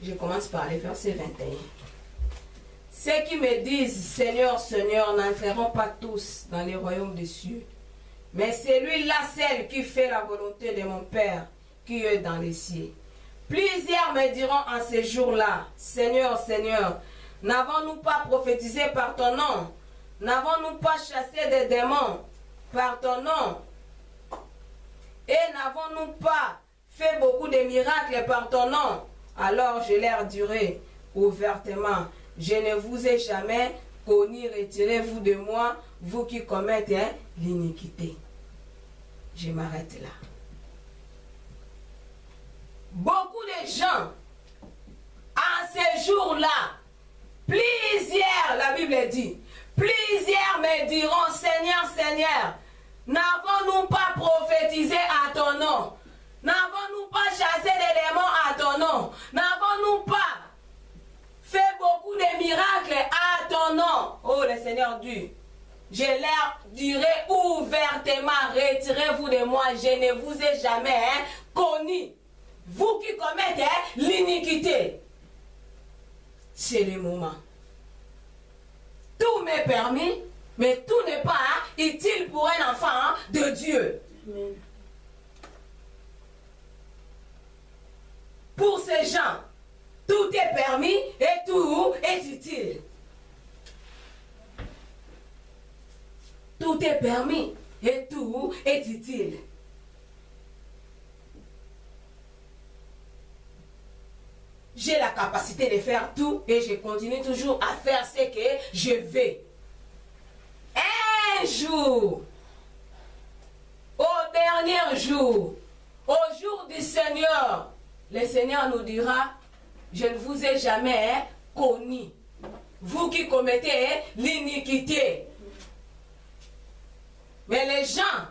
Je commence par le verset 21. Ceux qui me disent Seigneur, Seigneur n'entreront pas tous dans le royaume des cieux, mais celui-là, celle qui fait la volonté de mon Père qui est dans les cieux. Plusieurs me diront en ces jours-là, Seigneur, Seigneur, n'avons-nous pas prophétisé par ton nom? N'avons-nous pas chassé des démons par ton nom? Et n'avons-nous pas fait beaucoup de miracles par ton nom? Alors je leur dirai ouvertement, je ne vous ai jamais connu, retirez-vous de moi, vous qui commettez l'iniquité. Je m'arrête là. Beaucoup de gens, en ces jours-là, plusieurs, la Bible dit, plusieurs me diront, Seigneur, Seigneur, n'avons-nous pas prophétisé à ton nom? N'avons-nous pas chassé des démons à ton nom? N'avons-nous pas fait beaucoup de miracles à ton nom? Oh, le Seigneur dit, je leur dirai ouvertement, retirez-vous de moi, je ne vous ai jamais connu. Vous qui commettez l'iniquité. C'est le moment. Tout m'est permis, mais tout n'est pas utile pour un enfant de Dieu. Amen. Pour ces gens, tout est permis et tout est utile. Tout est permis et tout est utile. J'ai la capacité de faire tout et je continue toujours à faire ce que je veux. Un jour, au dernier jour, au jour du Seigneur, le Seigneur nous dira, je ne vous ai jamais connu. vous qui commettez l'iniquité. Mais les gens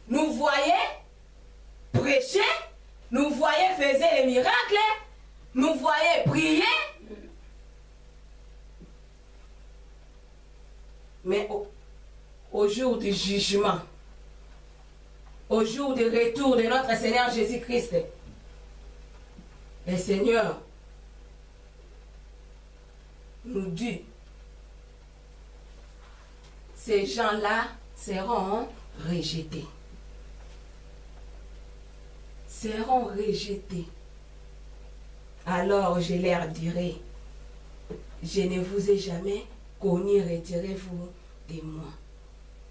nous voyaient prêcher, nous voyaient faire les miracles, nous voyaient prier. Mais au jour du jugement, au jour du retour de notre Seigneur Jésus-Christ, le Seigneur nous dit, ces gens-là seront rejetés. Seront rejetés. Alors je leur dirai, je ne vous ai jamais connu, retirez-vous de moi.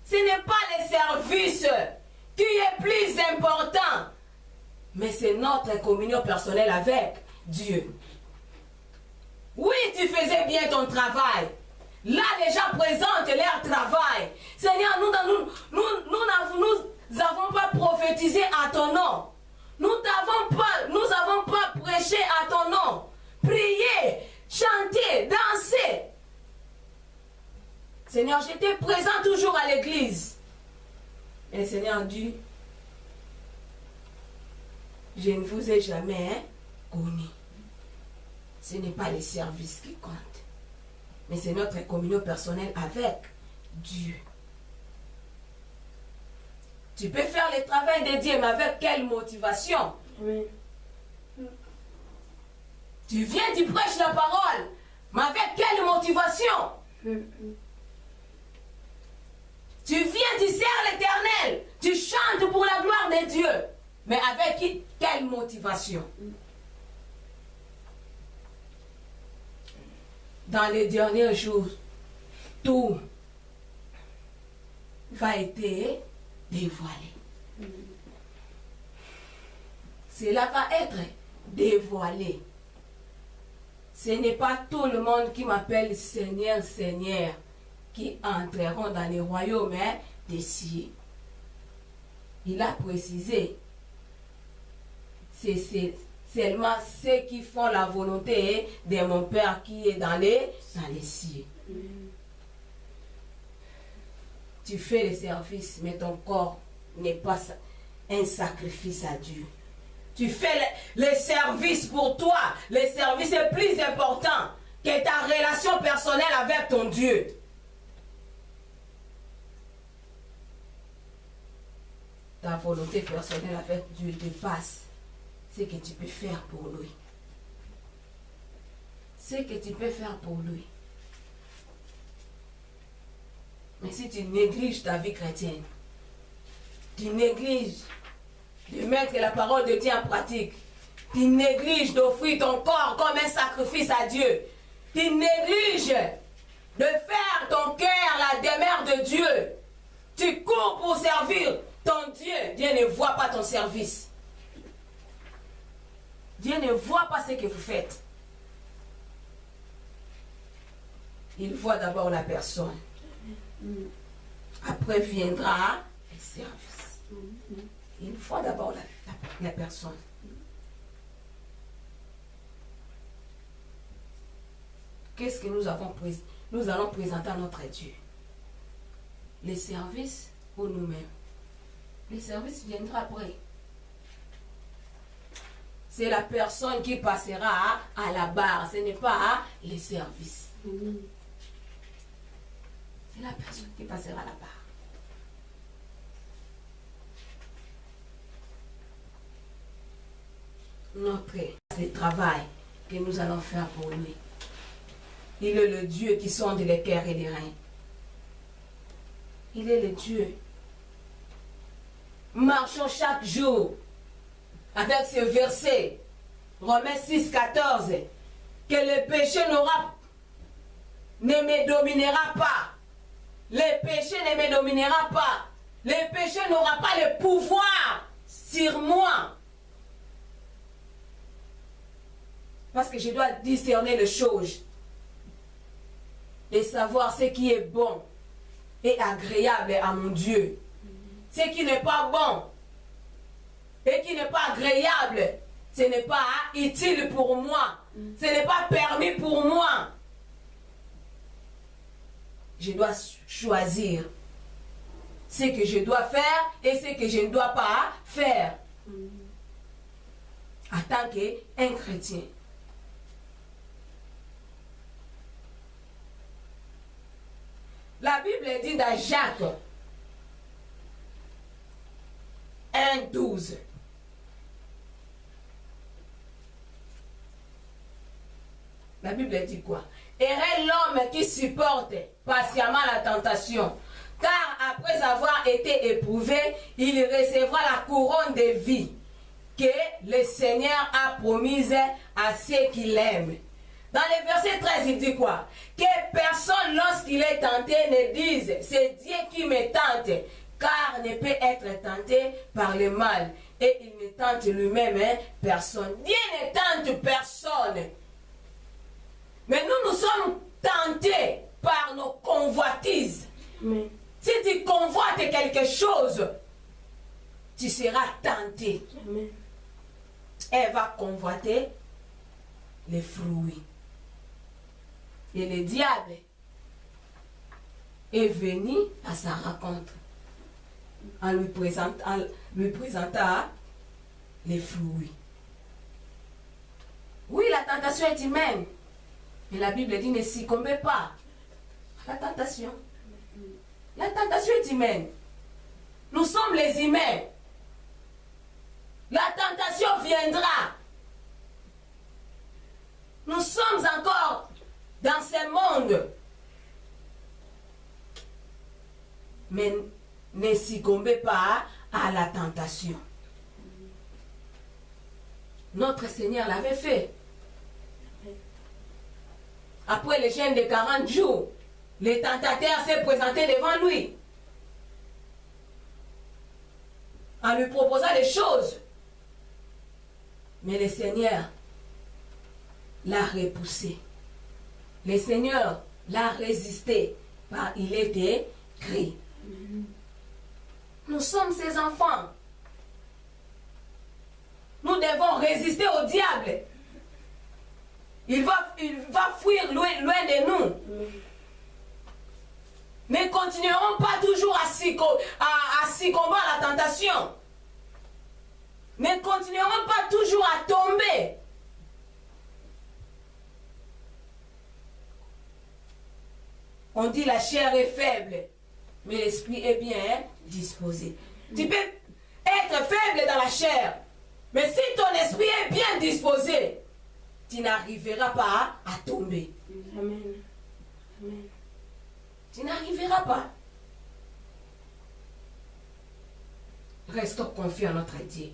Ce n'est pas le service qui est plus important, mais c'est notre communion personnelle avec Dieu. Oui, tu faisais bien ton travail. Là, les gens présentent leur travail. Seigneur, nous n'avons pas prophétisé à ton nom. Nous n'avons pas prêché à ton nom. Prier, chanter, danser. Seigneur, j'étais présent toujours à l'église. Et le Seigneur dit, je ne vous ai jamais connu. Ce n'est pas les services qui comptent, mais c'est notre communion personnelle avec Dieu. Tu peux faire le travail de Dieu, mais avec quelle motivation? Oui. Tu viens, tu prêches la parole, mais avec quelle motivation? Tu viens, tu sers l'Éternel, tu chantes pour la gloire de Dieu, mais avec quelle motivation? Dans les derniers jours, tout va être dévoilé. Cela va être dévoilé. Ce n'est pas tout le monde qui m'appelle Seigneur, Seigneur, qui entreront dans le royaume des cieux. Il a précisé, c'est seulement ceux qui font la volonté de mon Père qui est dans les cieux. Tu fais le service, mais ton corps n'est pas un sacrifice à Dieu. Tu fais le service pour toi. Le service est plus important que ta relation personnelle avec ton Dieu. Ta volonté personnelle avec Dieu dépasse ce que tu peux faire pour lui. Ce que tu peux faire pour lui. Mais si tu négliges ta vie chrétienne, tu négliges de mettre la parole de Dieu en pratique, tu négliges d'offrir ton corps comme un sacrifice à Dieu, tu négliges de faire ton cœur la demeure de Dieu, tu cours pour servir ton Dieu, Dieu ne voit pas ton service. Dieu ne voit pas ce que vous faites. Il voit d'abord la personne. Après viendra le service. Il voit d'abord la personne. Qu'est-ce que nous allons présenter à notre Dieu? Les services ou nous-mêmes? Le service viendra après. C'est la personne qui passera à la barre. Ce n'est pas les services. C'est la personne qui passera à la barre. Le travail que nous allons faire pour lui. Il est le Dieu qui sonde les cœurs et les reins. Il est le Dieu. Marchons chaque jour avec ce verset, Romains 6, 14, que le péché ne me dominera pas. Le péché ne me dominera pas. Le péché n'aura pas le pouvoir sur moi. Parce que je dois discerner les choses et savoir ce qui est bon et agréable à mon Dieu. Ce qui n'est pas bon et qui n'est pas agréable, ce n'est pas utile pour moi. Ce n'est pas permis pour moi. je dois choisir ce que je dois faire et ce que je ne dois pas faire. En tant qu'un chrétien. La Bible dit dans Jacques 1:12. La Bible dit quoi? Heureux l'homme qui supporte patiemment la tentation, car après avoir été éprouvé, il recevra la couronne de vie que le Seigneur a promise à ceux qui l'aiment. Dans le verset 13, il dit quoi? Que personne, lorsqu'il est tenté, ne dise « c'est Dieu qui me tente », car ne peut être tenté par le mal. Et il ne tente lui-même personne. Dieu ne tente personne. Mais nous sommes tentés par nos convoitises. Amen. Si tu convoites quelque chose, tu seras tenté. Amen. Elle va convoiter les fruits. Et le diable est venu à sa rencontre en lui présentant les fruits. Oui, la tentation est humaine. Mais la Bible dit ne succombez pas à la tentation. La tentation est humaine. Nous sommes les humains. La tentation viendra. Nous sommes encore dans ce monde. Mais ne succombez pas à la tentation. Notre Seigneur l'avait fait. Après le jeûne de 40 jours, le tentateur s'est présenté devant lui en lui proposant des choses. Mais le Seigneur l'a repoussé. Le Seigneur l'a résisté, car il était écrit. Nous sommes ses enfants. Nous devons résister au diable. Il va fuir loin de nous. Ne continuerons pas toujours à succomber à la tentation. Ne continuerons pas toujours à tomber. On dit la chair est faible, mais l'esprit est bien disposé. Tu peux être faible dans la chair, mais si ton esprit est bien disposé, tu n'arriveras pas à tomber. Amen. Amen. Tu n'arriveras pas. Restons confiants en notre Dieu.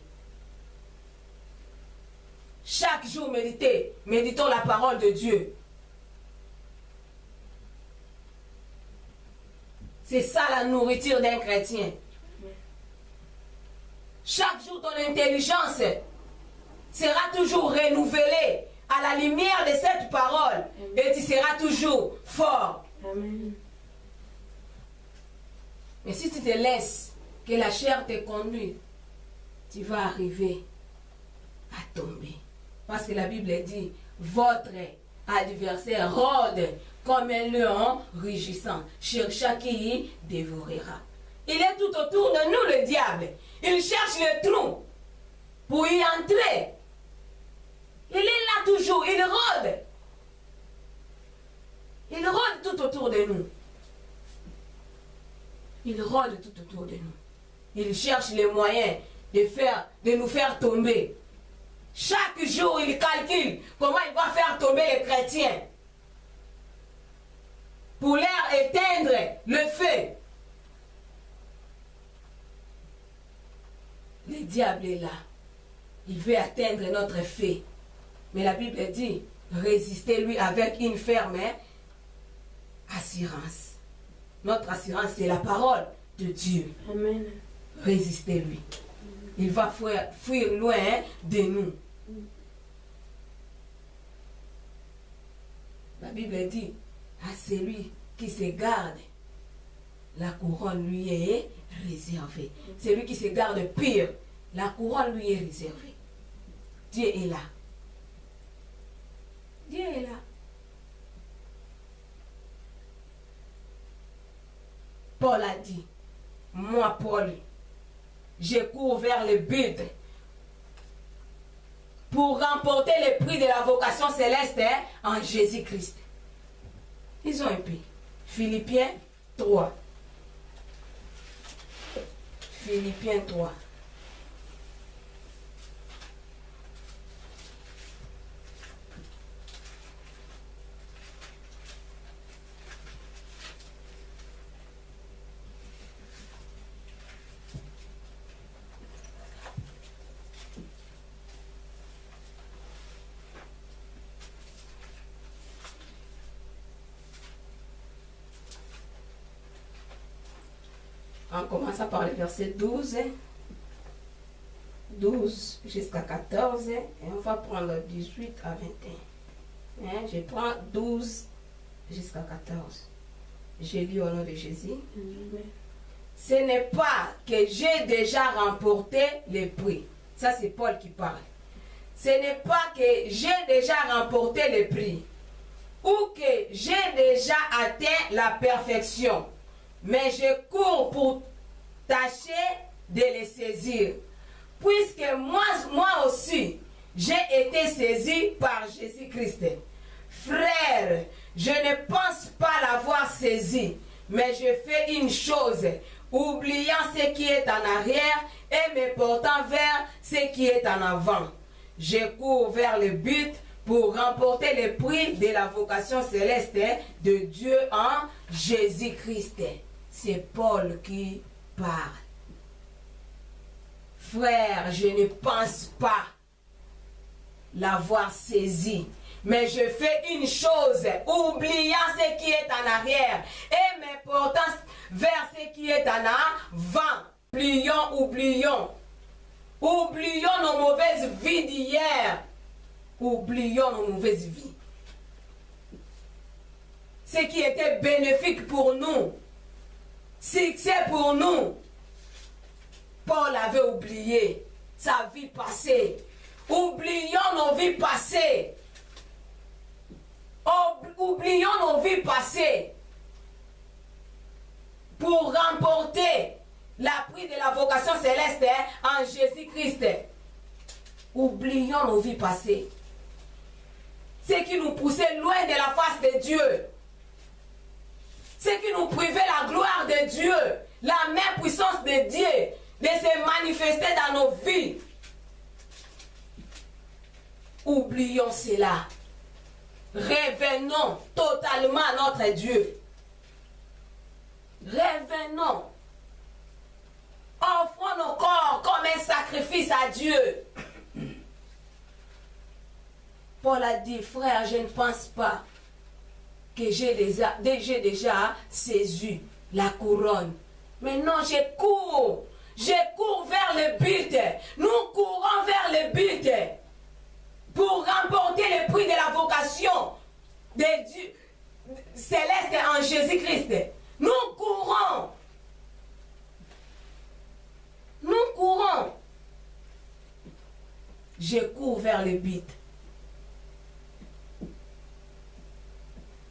Chaque jour, méditons la parole de Dieu. C'est ça la nourriture d'un chrétien. Chaque jour, ton intelligence sera toujours renouvelée à la lumière de cette parole. Et tu seras toujours fort. Amen. Mais si tu te laisses que la chair te conduise, tu vas arriver à tomber. Parce que la Bible dit, votre adversaire rôde comme un lion rugissant, cherchant qui dévorera. Il est tout autour de nous, le diable. Il cherche le trou pour y entrer. Il est là toujours, il rôde. Il rôde tout autour de nous. Il rôde tout autour de nous. Il cherche les moyens de nous faire tomber. Chaque jour, il calcule comment il va faire tomber les chrétiens pour leur éteindre le feu. Le diable est là. Il veut atteindre notre feu. Mais la Bible dit, résistez-lui avec une ferme assurance. Notre assurance, c'est la parole de Dieu. Amen. Résistez-lui. Il va fuir loin de nous. La Bible dit, à celui qui se garde, la couronne lui est réservée. Celui qui se garde pire, la couronne lui est réservée. Dieu est là. Dieu est là. Paul a dit, moi Paul, je cours vers le but pour remporter le prix de la vocation céleste en Jésus-Christ. Ils ont épris. Philippiens 3. Philippiens 3. En commençant par le verset 12, 12 jusqu'à 14, et on va prendre 18 à 21. Hein, je prends 12 jusqu'à 14. Je lis au nom de Jésus. Ce n'est pas que j'ai déjà remporté le prix. Ça, c'est Paul qui parle. Ce n'est pas que j'ai déjà remporté le prix ou que j'ai déjà atteint la perfection. Mais je cours pour tâcher de les saisir. Puisque moi aussi, j'ai été saisi par Jésus-Christ. Frère, je ne pense pas l'avoir saisi, mais je fais une chose, oubliant ce qui est en arrière et me portant vers ce qui est en avant. Je cours vers le but pour remporter le prix de la vocation céleste de Dieu en Jésus-Christ. C'est Paul qui parle. Frère, je ne pense pas l'avoir saisi, mais je fais une chose, oubliant ce qui est en arrière et me portant vers ce qui est en avant. Oublions nos mauvaises vies d'hier. Oublions nos mauvaises vies. Ce qui était bénéfique pour nous, succès pour nous. Paul avait oublié sa vie passée. Oublions nos vies passées. Oublions nos vies passées pour remporter la prix de la vocation céleste en Jésus-Christ. Oublions nos vies passées. Ce qui nous poussait loin de la face de Dieu. Ce qui nous privait la gloire de Dieu, la même puissance de Dieu, de se manifester dans nos vies. Oublions cela. Revenons totalement à notre Dieu. Revenons. Offrons nos corps comme un sacrifice à Dieu. Paul a dit, frère, je ne pense pas que j'ai déjà saisi la couronne. Mais non, je cours vers le but. Nous courons vers le but pour remporter le prix de la vocation de Dieu céleste en Jésus-Christ. Nous courons. Nous courons. Je cours vers le but.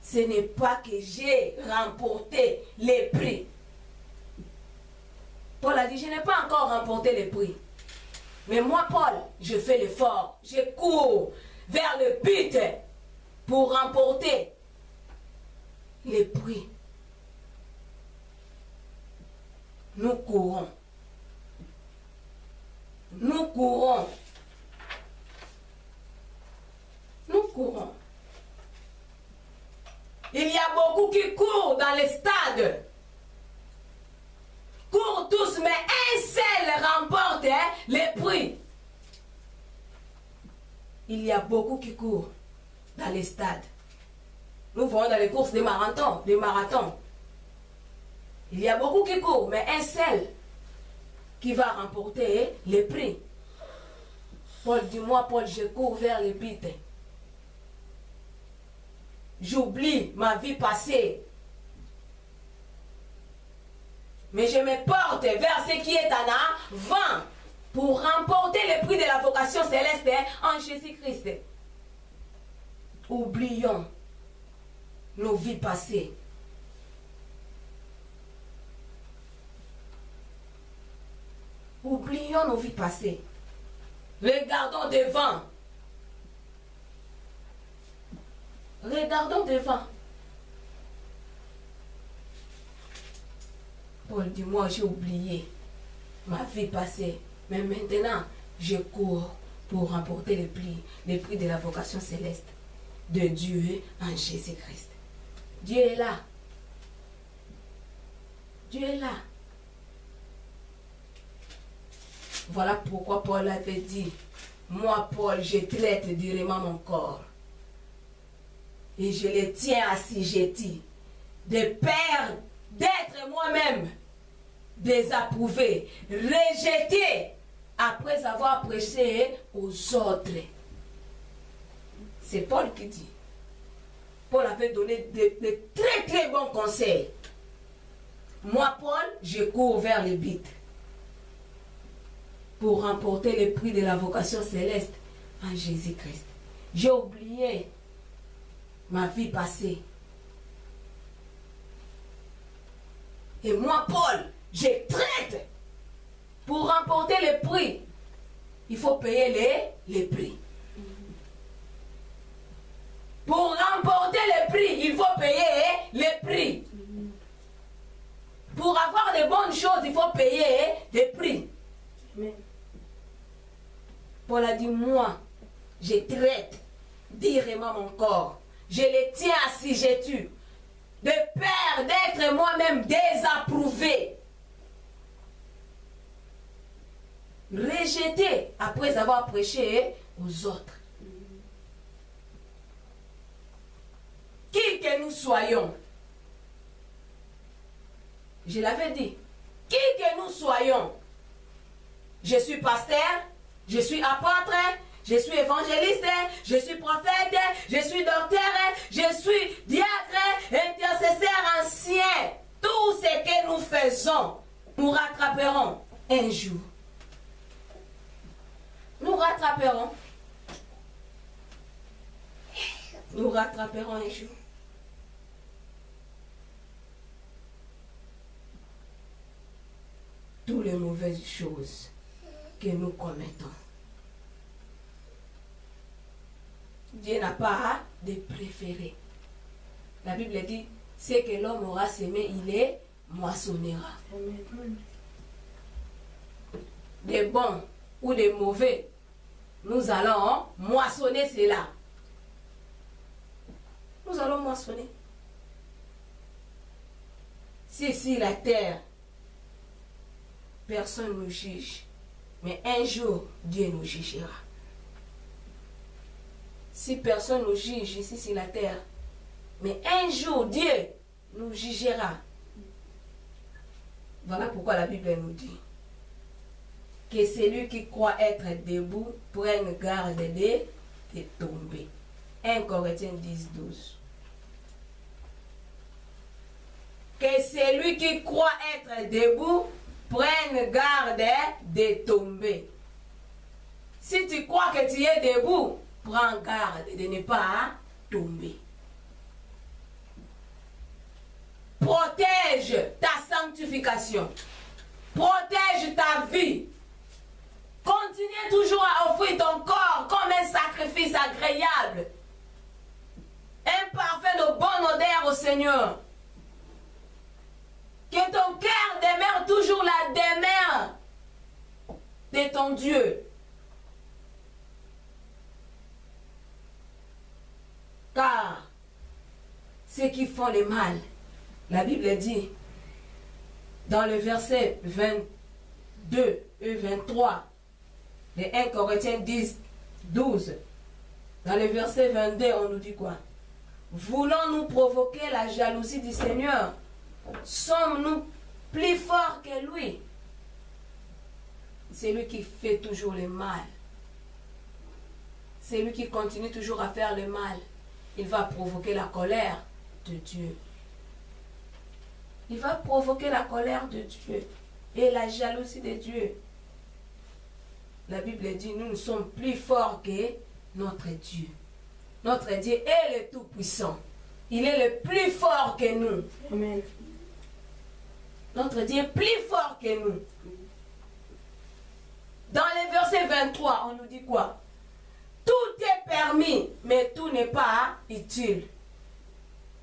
Ce n'est pas que j'ai remporté les prix. Paul a dit, je n'ai pas encore remporté les prix. Mais moi, Paul, je fais l'effort. Je cours vers le but pour remporter les prix. Nous courons. Nous courons. Nous courons. Il y a beaucoup qui courent dans les stades. Courent tous, mais un seul remporte les prix. Il y a beaucoup qui courent dans les stades. Nous voyons dans les courses des marathons. Il y a beaucoup qui courent, mais un seul qui va remporter les prix. Paul dit, moi, Paul, je cours vers le but. J'oublie ma vie passée. Mais je me porte vers ce qui est en avant pour remporter le prix de la vocation céleste en Jésus-Christ. Oublions nos vies passées. continuons nos vies passées. Regardons devant. Regardons devant. Paul dit, moi j'ai oublié ma vie passée, mais maintenant je cours pour remporter les prix de la vocation céleste de Dieu en Jésus-Christ. Dieu est là. Dieu est là. Voilà pourquoi Paul avait dit, moi Paul, je traite durement mon corps et je le tiens assujetti de peur d'être moi-même désapprouvé, rejeté après avoir prêché aux autres. C'est Paul qui dit. Paul avait donné de très très bons conseils. Moi Paul, je cours vers le but pour remporter le prix de la vocation céleste en Jésus-Christ. J'ai oublié ma vie passée. Et moi, Paul, je traite pour remporter le prix. Il faut payer les prix. Pour remporter le prix, il faut payer les prix. Pour avoir de bonnes choses, il faut payer des prix. Amen. Paul a dit, moi, je traite durement mon corps. Je le tiens assujetti de peur d'être moi-même désapprouvé. Rejeté après avoir prêché aux autres. Qui que nous soyons, je l'avais dit, qui que nous soyons, je suis pasteur, je suis apôtre, je suis évangéliste, je suis prophète, je suis docteur, je suis diacre, intercesseur ancien. Tout ce que nous faisons, nous rattraperons un jour. Nous rattraperons. Nous rattraperons un jour. Toutes les mauvaises choses que nous commettons. Dieu n'a pas de préféré. La Bible dit, ce que l'homme aura semé, il les moissonnera. Amen. Des bons ou des mauvais, nous allons moissonner cela. Nous allons moissonner. Si la terre, personne ne nous juge, mais un jour, Dieu nous jugera. Si personne nous juge ici sur la terre, mais un jour, Dieu nous jugera. Voilà pourquoi la Bible nous dit que celui qui croit être debout prenne garde de tomber. 1 Corinthiens 10, 12. Que celui qui croit être debout prenne garde de tomber. Si tu crois que tu es debout, prends garde de ne pas tomber. Protège ta sanctification. Protège ta vie. Continue toujours à offrir ton corps comme un sacrifice agréable. Un parfum de bonne odeur au Seigneur. Que ton cœur demeure toujours la demeure de ton Dieu. Car ceux qui font le mal, la Bible dit dans le verset 22 et 23 de 1 Corinthiens 10, 12, dans le verset 22, on nous dit quoi? Voulons-nous provoquer la jalousie du Seigneur? Sommes-nous plus forts que lui? C'est lui qui fait toujours le mal. C'est lui qui continue toujours à faire le mal. Il va provoquer la colère de Dieu. Il va provoquer la colère de Dieu et la jalousie de Dieu. La Bible dit, nous sommes plus forts que notre Dieu. Notre Dieu est le Tout-Puissant. Il est le plus fort que nous. Amen. Notre Dieu est plus fort que nous. Dans les versets 23, on nous dit quoi? Tout est permis, mais tout n'est pas utile.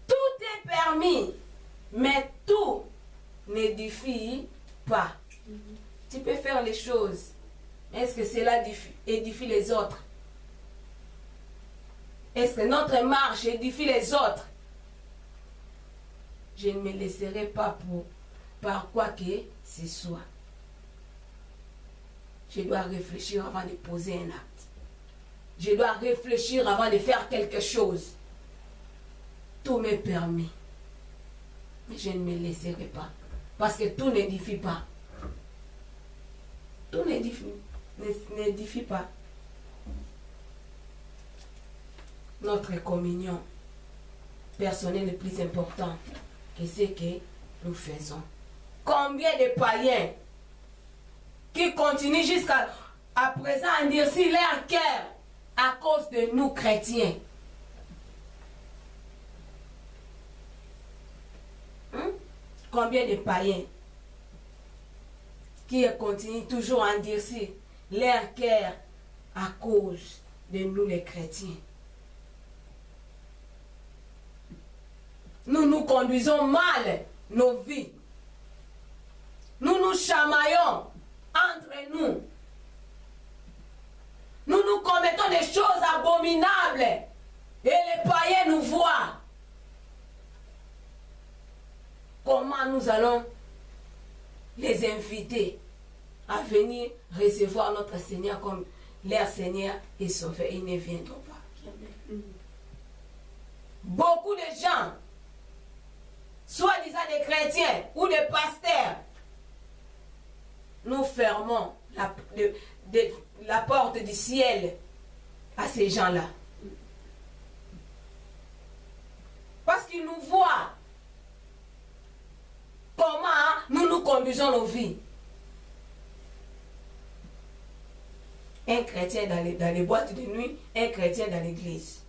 Tout est permis, mais tout n'édifie pas. Tu peux faire les choses, mais est-ce que cela édifie les autres? Est-ce que notre marche édifie les autres? Je ne me laisserai pas par quoi que ce soit. Je dois réfléchir avant de poser un acte. Je dois réfléchir avant de faire quelque chose. Tout m'est permis. Mais je ne me laisserai pas. Parce que tout n'édifie pas. Tout n'édifie pas. Notre communion personnelle est plus importante que ce que nous faisons. Combien de païens qui continuent jusqu'à présent à endurcir leur cœur à cause de nous chrétiens. Combien de païens qui continuent toujours à endurcir leur cœur à cause de nous les chrétiens. Nous nous conduisons mal nos vies. Nous nous chamaillons entre nous. Nous nous commettons des choses abominables. Et les païens nous voient. Comment nous allons les inviter à venir recevoir notre Seigneur comme leur Seigneur et Sauveur? Ils ne viendront pas. Beaucoup de gens, soi-disant des chrétiens ou des pasteurs, nous fermons la porte du ciel à ces gens-là. Parce qu'ils nous voient comment nous nous conduisons nos vies. Un chrétien dans les boîtes de nuit, un chrétien dans l'église.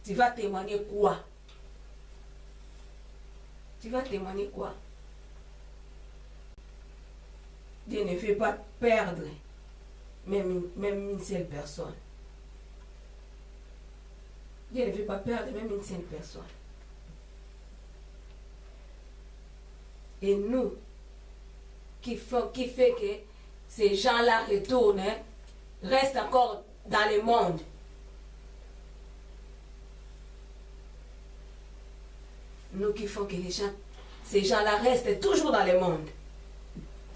Tu vas témoigner quoi? Tu vas témoigner quoi? Dieu ne fait pas perdre même une seule personne. Dieu ne fait pas perdre même une seule personne. Et nous, qui fait que ces gens-là retournent, restent encore dans le monde. Nous qui font que ces gens-là restent toujours dans le monde.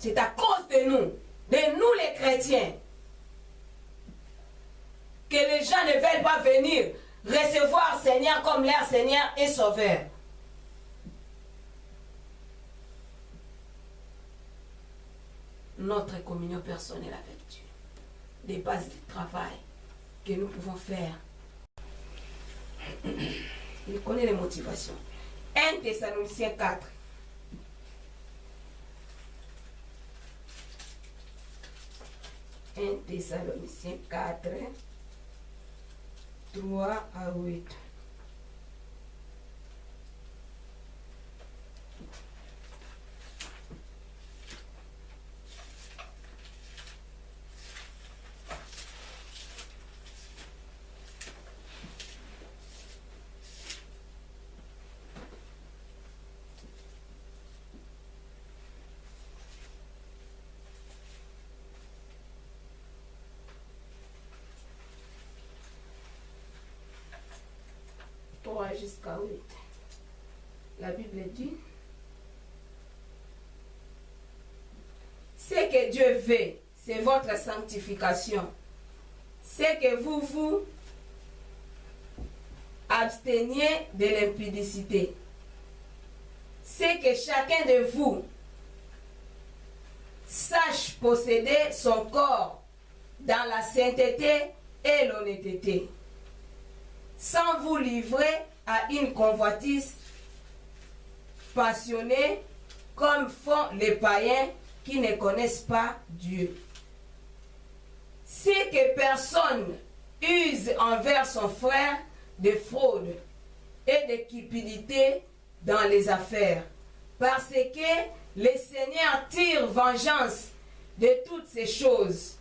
C'est à cause de nous les chrétiens, que les gens ne veulent pas venir recevoir Seigneur comme leur Seigneur et Sauveur. Notre communion personnelle avec Dieu, des bases du travail que nous pouvons faire. Il connaît les motivations. 1 Thessaloniciens 4. 1 Thessaloniciens 4, 3 à 8. Jusqu'à 8. La Bible dit: ce que Dieu veut, c'est votre sanctification. C'est que vous vous absteniez de l'impudicité. C'est que chacun de vous sache posséder son corps dans la sainteté et l'honnêteté, sans vous livrer à une convoitise passionnée comme font les païens qui ne connaissent pas Dieu. C'est que personne use envers son frère de fraude et de cupidité dans les affaires, parce que le Seigneur tire vengeance de toutes ces choses,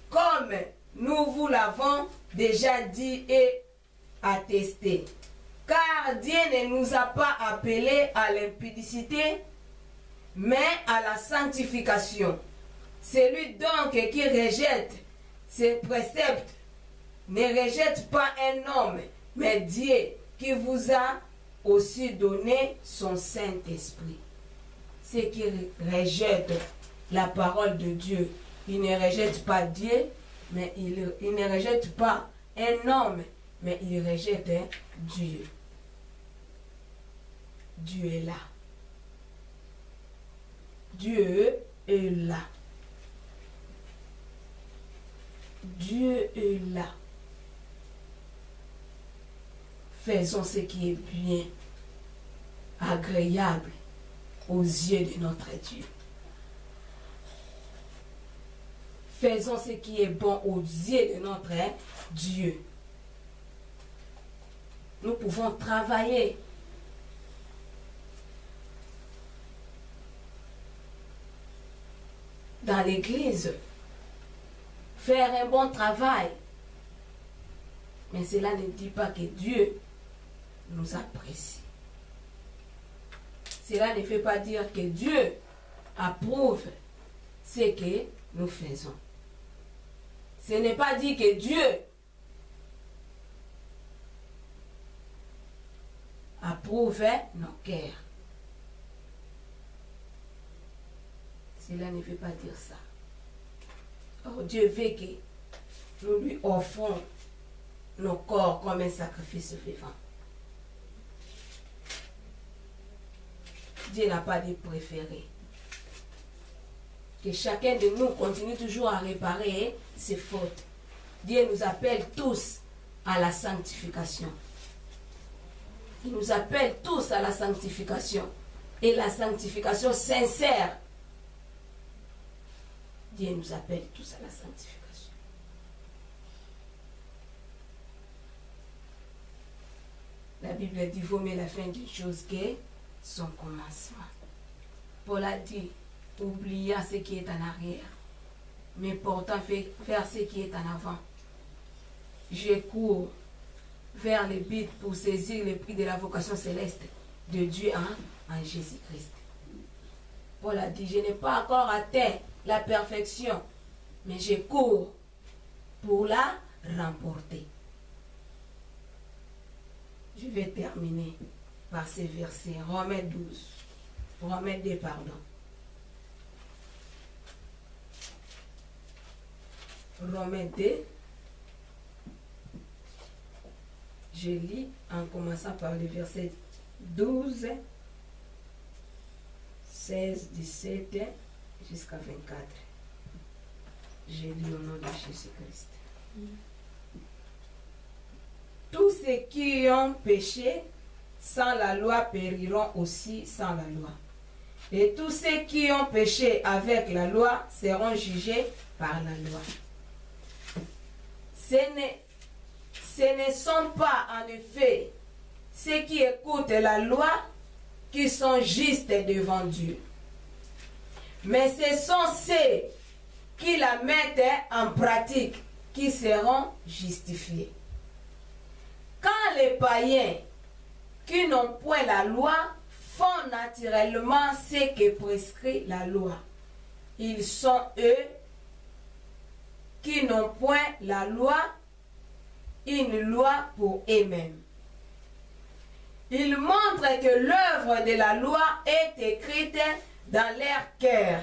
comme nous vous l'avons déjà dit et attesté. Car Dieu ne nous a pas appelés à l'impudicité, mais à la sanctification. Celui donc qui rejette ces préceptes ne rejette pas un homme, mais Dieu qui vous a aussi donné son Saint-Esprit. Ceux qui rejettent la parole de Dieu, ils ne rejettent pas Dieu, mais ils ne rejettent pas un homme, mais ils rejettent Dieu. Dieu est là. Dieu est là. Dieu est là. Faisons ce qui est bien, agréable aux yeux de notre Dieu. Faisons ce qui est bon aux yeux de notre Dieu. Nous pouvons travailler. Dans l'église, faire un bon travail. Mais cela ne dit pas que Dieu nous apprécie. Cela ne fait pas dire que Dieu approuve ce que nous faisons. Ce n'est pas dit que Dieu approuve nos cœurs. Cela ne veut pas dire ça. Or, Dieu veut que nous lui offrons nos corps comme un sacrifice vivant. Dieu n'a pas de préféré. Que chacun de nous continue toujours à réparer ses fautes. Dieu nous appelle tous à la sanctification. Il nous appelle tous à la sanctification. Et la sanctification sincère. Dieu nous appelle tous à la sanctification. La Bible dit, vaut mieux la fin d'une chose que son commencement. Paul a dit, oubliant ce qui est en arrière, mais pourtant faire ce qui est en avant. Je cours vers le but pour saisir le prix de la vocation céleste de Dieu en Jésus-Christ. Paul a dit, je n'ai pas encore atteint la perfection, mais je cours pour la remporter. Je vais terminer par ces versets. Romains 12. Romains 2, pardon. Romains 2. Je lis en commençant par le verset 12, 16, 17 jusqu'à 24. Je lis au nom de Jésus-Christ. Tous ceux qui ont péché sans la loi périront aussi sans la loi. Et tous ceux qui ont péché avec la loi seront jugés par la loi. Ce ne sont pas en effet ceux qui écoutent la loi qui sont justes devant Dieu, mais ce sont ceux qui la mettent en pratique qui seront justifiés. Quand les païens qui n'ont point la loi font naturellement ce que prescrit la loi, ils sont eux qui n'ont point la loi, une loi pour eux-mêmes. Ils montrent que l'œuvre de la loi est écrite dans leur cœur,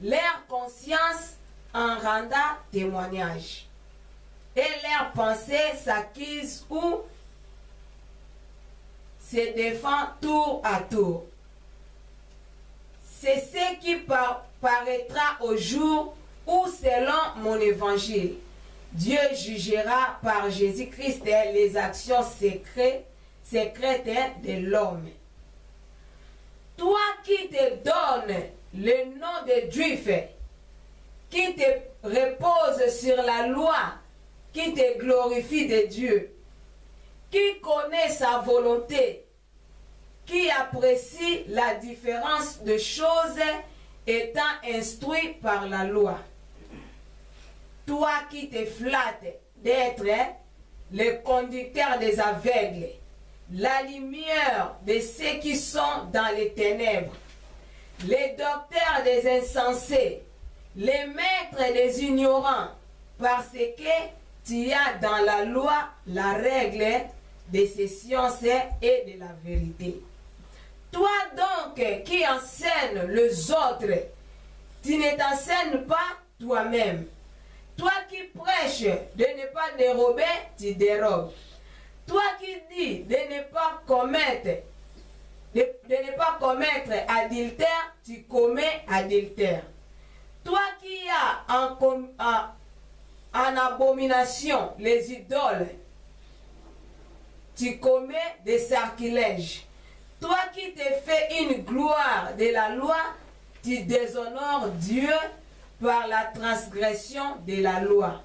leur conscience en rendant témoignage, et leurs pensées s'acquisent ou se défendent tour à tour. C'est ce qui paraîtra au jour où, selon mon évangile, Dieu jugera par Jésus-Christ les actions secrètes de l'homme. Toi qui te donnes le nom de Juif, qui te repose sur la loi, qui te glorifie de Dieu, qui connaît sa volonté, qui apprécie la différence de choses étant instruit par la loi. Toi qui te flattes d'être le conducteur des aveugles, la lumière de ceux qui sont dans les ténèbres, les docteurs des insensés, les maîtres des ignorants, parce que tu as dans la loi la règle de ces sciences et de la vérité. Toi donc qui enseignes les autres, tu ne t'enseignes pas toi-même. Toi qui prêches de ne pas dérober, tu dérobes. Toi qui dis de ne pas commettre, adultère, tu commets adultère. Toi qui as en abomination les idoles, tu commets des sacrilèges. Toi qui te fais une gloire de la loi, tu déshonores Dieu par la transgression de la loi.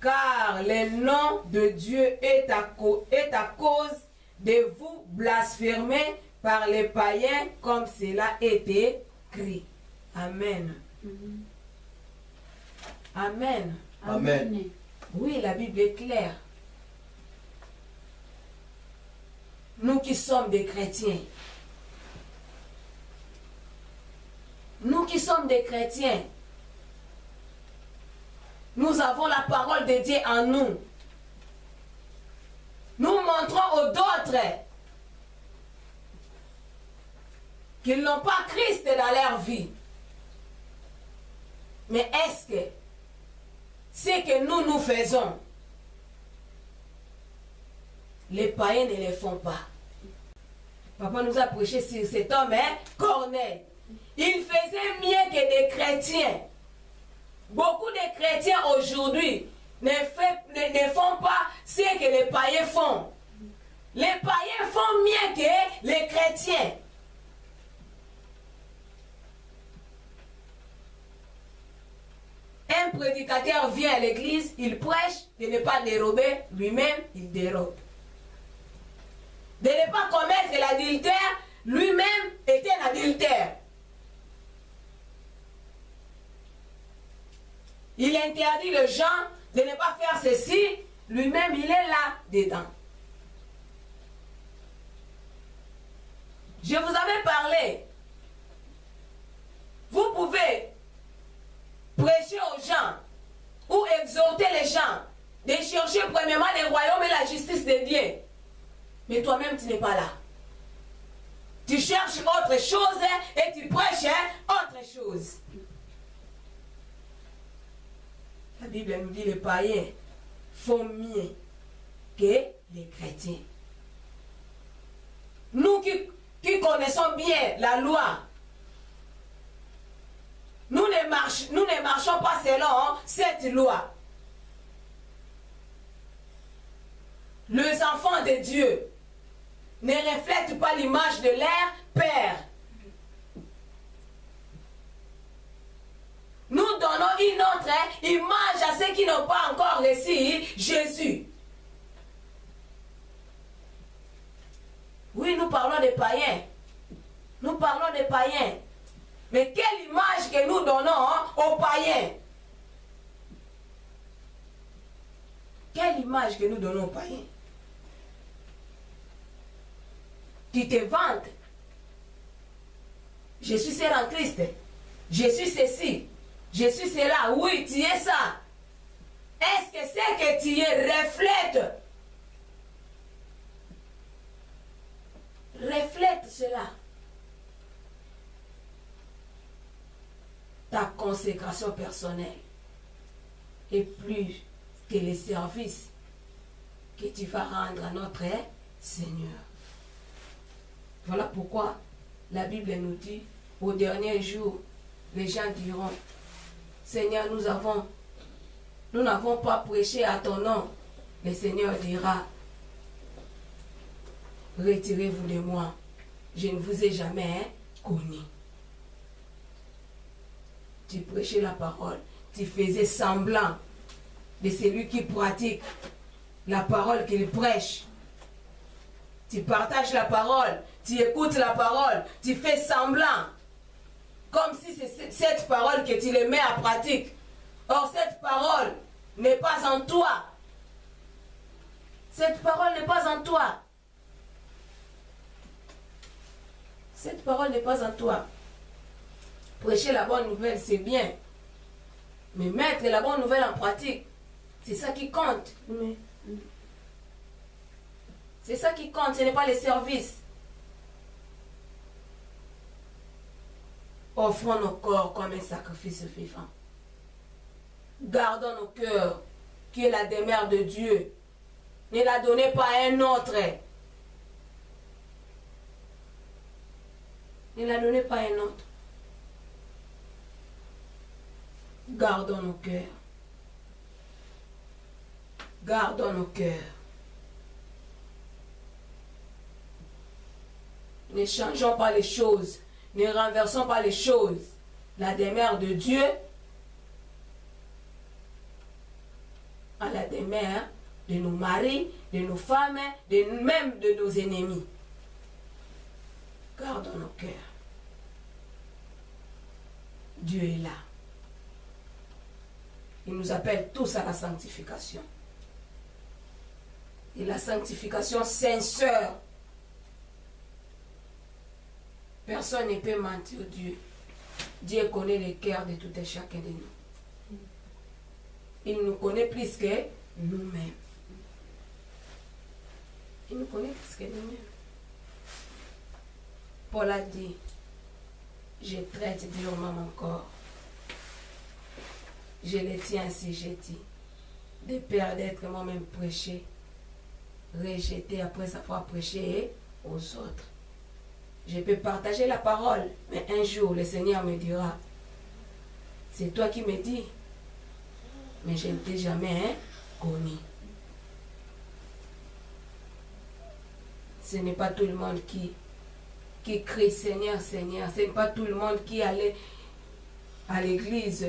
Car le nom de Dieu est à cause de vous blasphémer par les païens comme cela est écrit. Amen. Amen. Amen. Oui, la Bible est claire. Nous qui sommes des chrétiens, nous qui sommes des chrétiens, nous avons la parole de Dieu en nous. Nous montrons aux autres qu'ils n'ont pas Christ dans leur vie. Mais est-ce que ce que nous faisons, les païens ne le font pas? Papa nous a prêché sur cet homme, Corneille. Il faisait mieux que des chrétiens. Beaucoup de chrétiens aujourd'hui ne font pas ce que les païens font. Les païens font mieux que les chrétiens. Un prédicateur vient à l'église, il prêche de ne pas dérober, lui-même il dérobe. De ne pas commettre l'adultère, lui-même est un adultère. Il interdit les gens de ne pas faire ceci, lui-même il est là dedans. Je vous avais parlé. Vous pouvez prêcher aux gens ou exhorter les gens de chercher premièrement le royaume et la justice de Dieu. Mais toi-même tu n'es pas là. Tu cherches autre chose et tu prêches autre chose. La Bible nous dit que les païens font mieux que les chrétiens. Nous qui connaissons bien la loi, nous ne marchons pas selon cette loi. Les enfants de Dieu ne reflètent pas l'image de leur Père. Nous donnons une autre image à ceux qui n'ont pas encore reçu Jésus. Oui, nous parlons des païens. Nous parlons des païens. Mais quelle image que nous donnons aux païens? Quelle image que nous donnons aux païens? Tu te vantes. Je suis seul en Christ. Je suis ceci. Je suis cela. Oui, tu es ça. Est-ce que c'est que tu es reflète cela? Ta consécration personnelle est plus que les services que tu vas rendre à notre Seigneur. Voilà pourquoi la Bible nous dit, au dernier jour, les gens diront, Seigneur, nous n'avons pas prêché à ton nom. Le Seigneur dira, retirez-vous de moi, je ne vous ai jamais connu. Tu prêchais la parole, tu faisais semblant de celui qui pratique la parole qu'il prêche. Tu partages la parole, tu écoutes la parole, tu fais semblant. comme si c'est cette parole que tu les mets en pratique. Or, cette parole n'est pas en toi. Cette parole n'est pas en toi. Cette parole n'est pas en toi. Prêcher la bonne nouvelle, c'est bien. Mais mettre la bonne nouvelle en pratique, c'est ça qui compte. C'est ça qui compte, ce n'est pas les services. Offrons nos corps comme un sacrifice vivant. Gardons nos cœurs, qui est la demeure de Dieu. Ne la donnez pas à un autre. Ne la donnez pas à un autre. Gardons nos cœurs. Gardons nos cœurs. Ne changeons pas les choses. Ne renversons pas les choses. La demeure de Dieu à la demeure de nos maris, de nos femmes, même de nos ennemis. Gardons nos cœurs. Dieu est là. Il nous appelle tous à la sanctification. Et la sanctification sincère. Personne ne peut mentir Dieu. Dieu connaît les cœurs de tout et chacun de nous. Il nous connaît plus que nous-mêmes. Il nous connaît plus que nous-mêmes. Paul a dit, je traite durement mon corps. Je le tiens si j'ai dit, de peur d'être moi-même prêché, rejeté après avoir prêché aux autres. Je peux partager la parole, mais un jour le Seigneur me dira, c'est toi qui me dis, mais je ne t'ai jamais connu. Ce n'est pas tout le monde qui crie Seigneur, Seigneur. Ce n'est pas tout le monde qui allait à l'église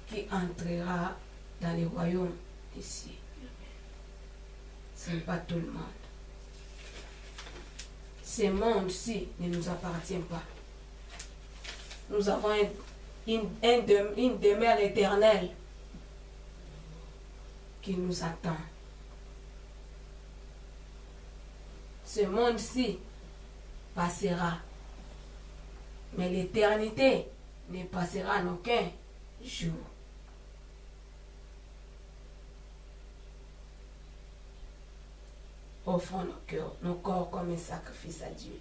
qui entrera dans le royaume ici. Ce n'est pas tout le monde. Ce monde-ci ne nous appartient pas. Nous avons une demeure éternelle qui nous attend. Ce monde-ci passera. Mais l'éternité ne passera en aucun jour. Offrons nos corps comme un sacrifice à Dieu.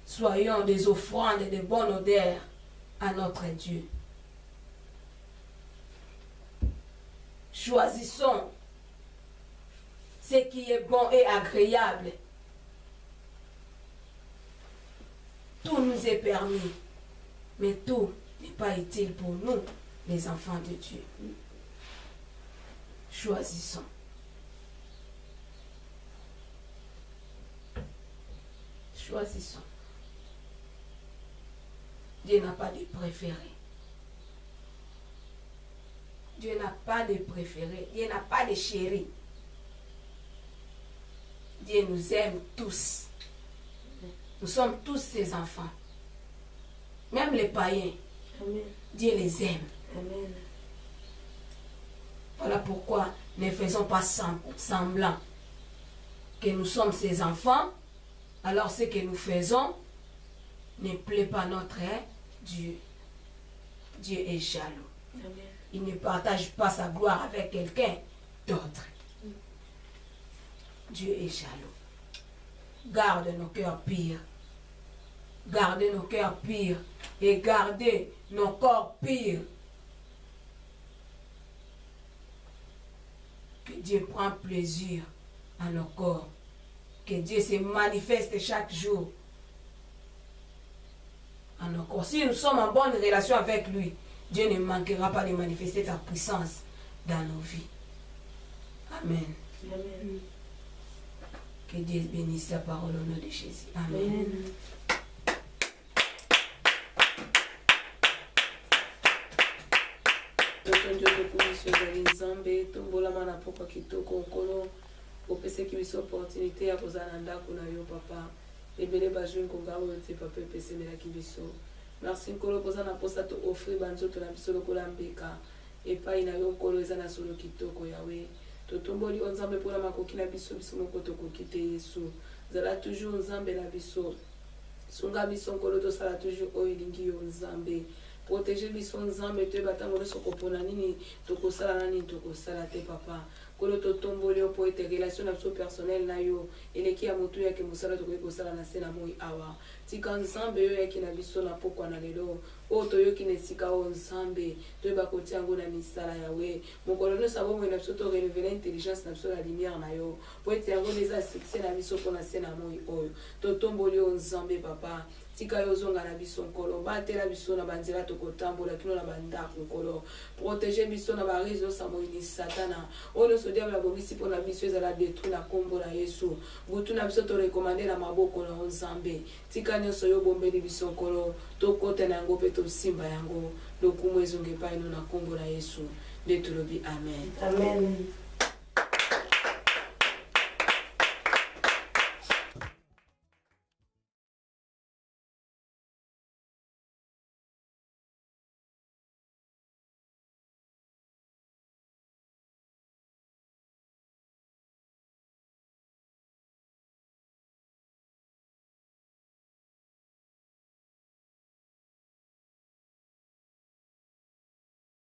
Soyons des offrandes de bonne odeur à notre Dieu. Choisissons ce qui est bon et agréable. Tout nous est permis, mais tout n'est pas utile pour nous, les enfants de Dieu. Choisissons. Choisissons. Dieu n'a pas de préféré. Dieu n'a pas de préféré. Dieu n'a pas de chéri. Dieu nous aime tous. Nous sommes tous ses enfants. Même les païens. Amen. Dieu les aime. Amen. Voilà pourquoi ne faisons pas semblant que nous sommes ses enfants. Alors ce que nous faisons ne plaît pas notre Dieu. Dieu est jaloux. Amen. Il ne partage pas sa gloire avec quelqu'un d'autre. Dieu est jaloux. Garde nos cœurs purs. Gardez nos cœurs purs et gardez nos corps purs. Que Dieu prend plaisir à nos corps. Que Dieu se manifeste chaque jour à nos corps. Si nous sommes en bonne relation avec lui, Dieu ne manquera pas de manifester sa puissance dans nos vies. Amen. Amen. Que Dieu bénisse sa parole au nom de Jésus. Amen. Amen. Totonjo tokumiso ezali nzambe tombolama na pokwa kitoko nkolo opesaki biso opportunité ya kozala na ndako na yo papa ebele bazwi nkonga oyo te papa epesemelaki biso. Merci nkolo mpoza na mposa to offrir banzoto na biso lokola mbeka epai na yo nkolo eza na solo kitoko yawe. Totomboli o nzambe mpona makoki na biso biso moko tokoki te Yesu. Zala toujours nzambe na biso. Sunga biso nkolo tosala toujours oyo elingi yo nzambe. Protéger biso nzambe toyeba ntango nyonso kopona nini tokosala na nini tokosala te papa. Kolo totomboli yo po ete relation na biso personnel na yo eleki ya motu yake mosala tokoki kosala na se na moi awa. Tika nzambe yo yaki na biso na pokwa na lelo oyo toyoki na esika oyo nzambe toyeba kotia yango na misala yawe. Mokolo nyonso ya bomoi na biso to renouveler intelligence na biso na lumière na yo po ete yango eza succès na biso mpona se na moi oyo. Totomboli yo nzambe papa. Tika yo zonga na biso nkolo batela biso na banzela tokotambola kino na bandako nkolo. Protéger biso na barezo sa moyini satana oyo so diable abongisi mpona biso ezala détruit na kombo na Yesu. Butu na biso torekomande na maboko na nzambe. Tika nyonso yo bombeli biso nkolo tokota na yango mpe tosimba yango lokumu ezonga epai no na kombo na Yesu nde tolobi amen. Amen.